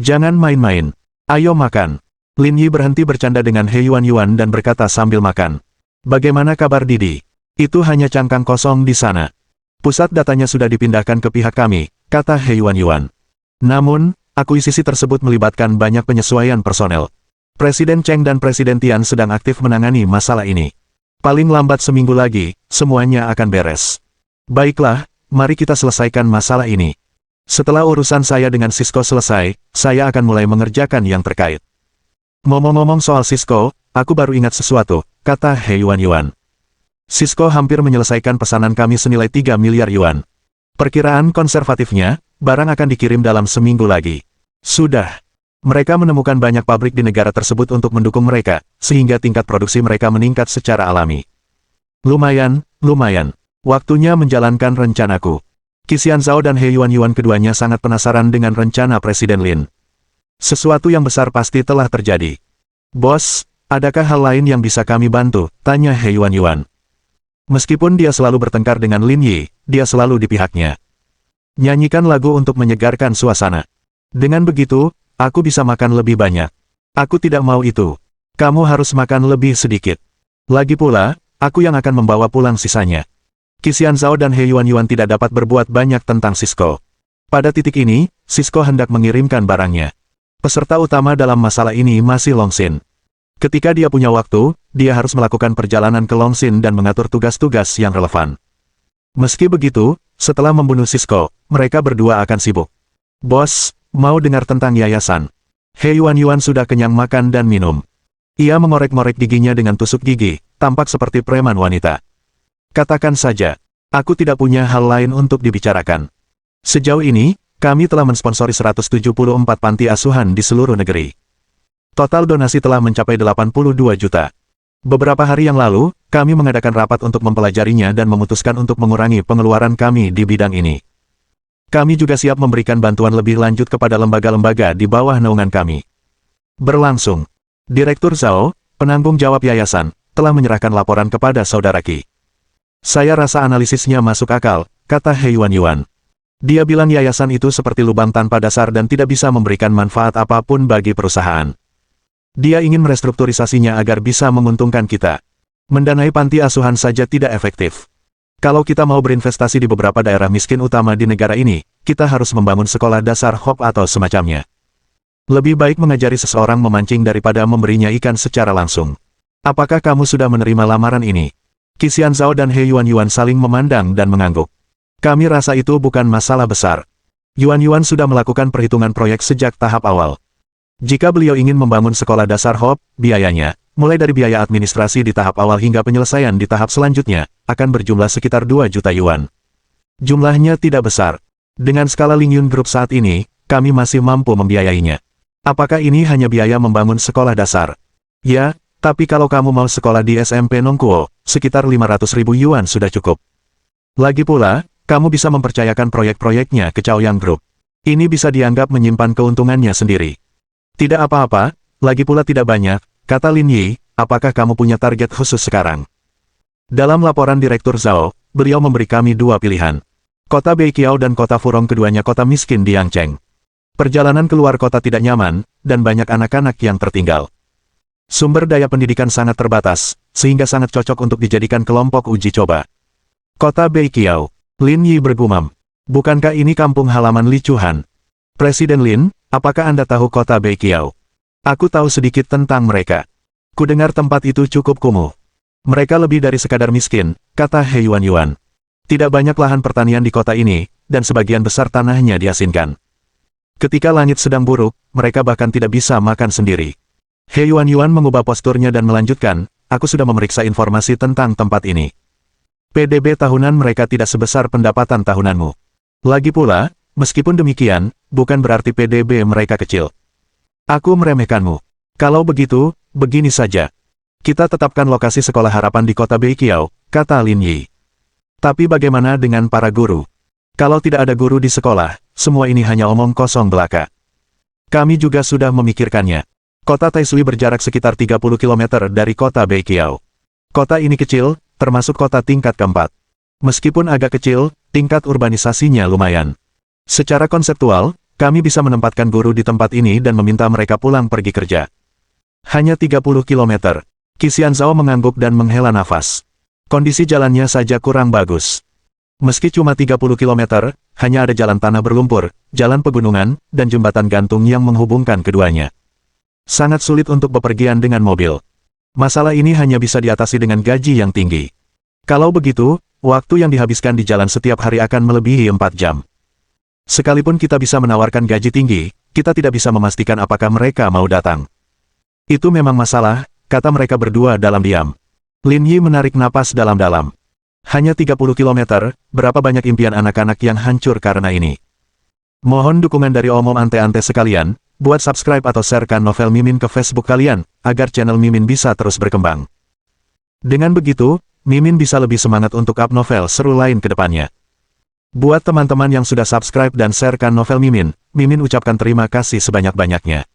Jangan main-main. Ayo makan. Lin Yi berhenti bercanda dengan He Yuan dan berkata sambil makan. Bagaimana kabar Didi? Itu hanya cangkang kosong di sana. Pusat datanya sudah dipindahkan ke pihak kami, kata He Yuan. Namun, akuisisi tersebut melibatkan banyak penyesuaian personel. Presiden Cheng dan Presiden Tian sedang aktif menangani masalah ini. Paling lambat seminggu lagi, semuanya akan beres. Baiklah, mari kita selesaikan masalah ini. Setelah urusan saya dengan Cisco selesai, saya akan mulai mengerjakan yang terkait. Ngomong-ngomong soal Cisco, aku baru ingat sesuatu, kata He Yuan. Cisco hampir menyelesaikan pesanan kami senilai 3 miliar yuan. Perkiraan konservatifnya, barang akan dikirim dalam seminggu lagi. Sudah. Mereka menemukan banyak pabrik di negara tersebut untuk mendukung mereka, sehingga tingkat produksi mereka meningkat secara alami. Lumayan. Waktunya menjalankan rencanaku. Qixian Zhao dan He Yuan keduanya sangat penasaran dengan rencana Presiden Lin. Sesuatu yang besar pasti telah terjadi. Bos, adakah hal lain yang bisa kami bantu? Tanya He Yuan. Meskipun dia selalu bertengkar dengan Lin Yi, dia selalu di pihaknya. Nyanyikan lagu untuk menyegarkan suasana. Dengan begitu, aku bisa makan lebih banyak. Aku tidak mau itu. Kamu harus makan lebih sedikit. Lagi pula, aku yang akan membawa pulang sisanya. Qixian Zhao dan He Yuan tidak dapat berbuat banyak tentang Cisco. Pada titik ini, Cisco hendak mengirimkan barangnya. Peserta utama dalam masalah ini masih Longxin. Ketika dia punya waktu, dia harus melakukan perjalanan ke Longxin dan mengatur tugas-tugas yang relevan. Meski begitu, setelah membunuh Cisco, mereka berdua akan sibuk. Bos, mau dengar tentang yayasan? He Yuan sudah kenyang makan dan minum. Ia mengorek-ngorek giginya dengan tusuk gigi, tampak seperti preman wanita. Katakan saja, aku tidak punya hal lain untuk dibicarakan. Sejauh ini, kami telah mensponsori 174 panti asuhan di seluruh negeri. Total donasi telah mencapai 82 juta. Beberapa hari yang lalu, kami mengadakan rapat untuk mempelajarinya dan memutuskan untuk mengurangi pengeluaran kami di bidang ini. Kami juga siap memberikan bantuan lebih lanjut kepada lembaga-lembaga di bawah naungan kami. Berlangsung. Direktur Zhao, penanggung jawab yayasan, telah menyerahkan laporan kepada saudara Qi. Saya rasa analisisnya masuk akal, kata He Yuan. Dia bilang yayasan itu seperti lubang tanpa dasar dan tidak bisa memberikan manfaat apapun bagi perusahaan. Dia ingin merestrukturisasinya agar bisa menguntungkan kita. Mendanai panti asuhan saja tidak efektif. Kalau kita mau berinvestasi di beberapa daerah miskin utama di negara ini, kita harus membangun sekolah dasar hop atau semacamnya. Lebih baik mengajari seseorang memancing daripada memberinya ikan secara langsung. Apakah kamu sudah menerima lamaran ini? Qixian Zhao dan He Yuan saling memandang dan mengangguk. Kami rasa itu bukan masalah besar. Yuan sudah melakukan perhitungan proyek sejak tahap awal. Jika beliau ingin membangun sekolah dasar hop, biayanya, mulai dari biaya administrasi di tahap awal hingga penyelesaian di tahap selanjutnya, akan berjumlah sekitar 2 juta yuan. Jumlahnya tidak besar. Dengan skala Lingyun Group saat ini, kami masih mampu membiayainya. Apakah ini hanya biaya membangun sekolah dasar? Ya, tapi kalau kamu mau sekolah di SMP Nongkuo, sekitar 500.000 yuan sudah cukup. Lagi pula, kamu bisa mempercayakan proyek-proyeknya ke Chaoyang Group. Ini bisa dianggap menyimpan keuntungannya sendiri. Tidak apa-apa, lagi pula tidak banyak, kata Lin Yi, apakah kamu punya target khusus sekarang? Dalam laporan Direktur Zhao, beliau memberi kami 2 pilihan. Kota Beiqiao dan kota Furong, keduanya kota miskin di Yangcheng. Perjalanan keluar kota tidak nyaman, dan banyak anak-anak yang tertinggal. Sumber daya pendidikan sangat terbatas, sehingga sangat cocok untuk dijadikan kelompok uji coba. Kota Beiqiao, Lin Yi bergumam. Bukankah ini kampung halaman Li Chuhan? Presiden Lin, apakah Anda tahu kota Beiqiao? Aku tahu sedikit tentang mereka. Kudengar tempat itu cukup kumuh. Mereka lebih dari sekadar miskin, kata He Yuan. Tidak banyak lahan pertanian di kota ini, dan sebagian besar tanahnya diasinkan. Ketika langit sedang buruk, mereka bahkan tidak bisa makan sendiri. He Yuan mengubah posturnya dan melanjutkan, aku sudah memeriksa informasi tentang tempat ini. PDB tahunan mereka tidak sebesar pendapatan tahunanmu. Lagi pula, meskipun demikian, bukan berarti PDB mereka kecil. Aku meremehkanmu. Kalau begitu, begini saja. Kita tetapkan lokasi sekolah harapan di kota Beiqiao, kata Lin Yi. Tapi bagaimana dengan para guru? Kalau tidak ada guru di sekolah, semua ini hanya omong kosong belaka. Kami juga sudah memikirkannya. Kota Taisui berjarak sekitar 30 km dari kota Beiqiao. Kota ini kecil, termasuk kota tingkat keempat. Meskipun agak kecil, tingkat urbanisasinya lumayan. Secara konseptual, kami bisa menempatkan guru di tempat ini dan meminta mereka pulang pergi kerja. Hanya 30 km. Qixian Zhao mengangguk dan menghela nafas. Kondisi jalannya saja kurang bagus. Meski cuma 30 km, hanya ada jalan tanah berlumpur, jalan pegunungan, dan jembatan gantung yang menghubungkan keduanya. Sangat sulit untuk bepergian dengan mobil. Masalah ini hanya bisa diatasi dengan gaji yang tinggi. Kalau begitu, waktu yang dihabiskan di jalan setiap hari akan melebihi 4 jam. Sekalipun kita bisa menawarkan gaji tinggi, kita tidak bisa memastikan apakah mereka mau datang. Itu memang masalah, kata mereka berdua dalam diam. Lin Yi menarik napas dalam-dalam. Hanya 30 km, berapa banyak impian anak-anak yang hancur karena ini. Mohon dukungan dari omom ante-ante sekalian, buat subscribe atau sharekan novel Mimin ke Facebook kalian, agar channel Mimin bisa terus berkembang. Dengan begitu, Mimin bisa lebih semangat untuk up novel seru lain ke depannya. Buat teman-teman yang sudah subscribe dan sharekan novel Mimin, Mimin ucapkan terima kasih sebanyak-banyaknya.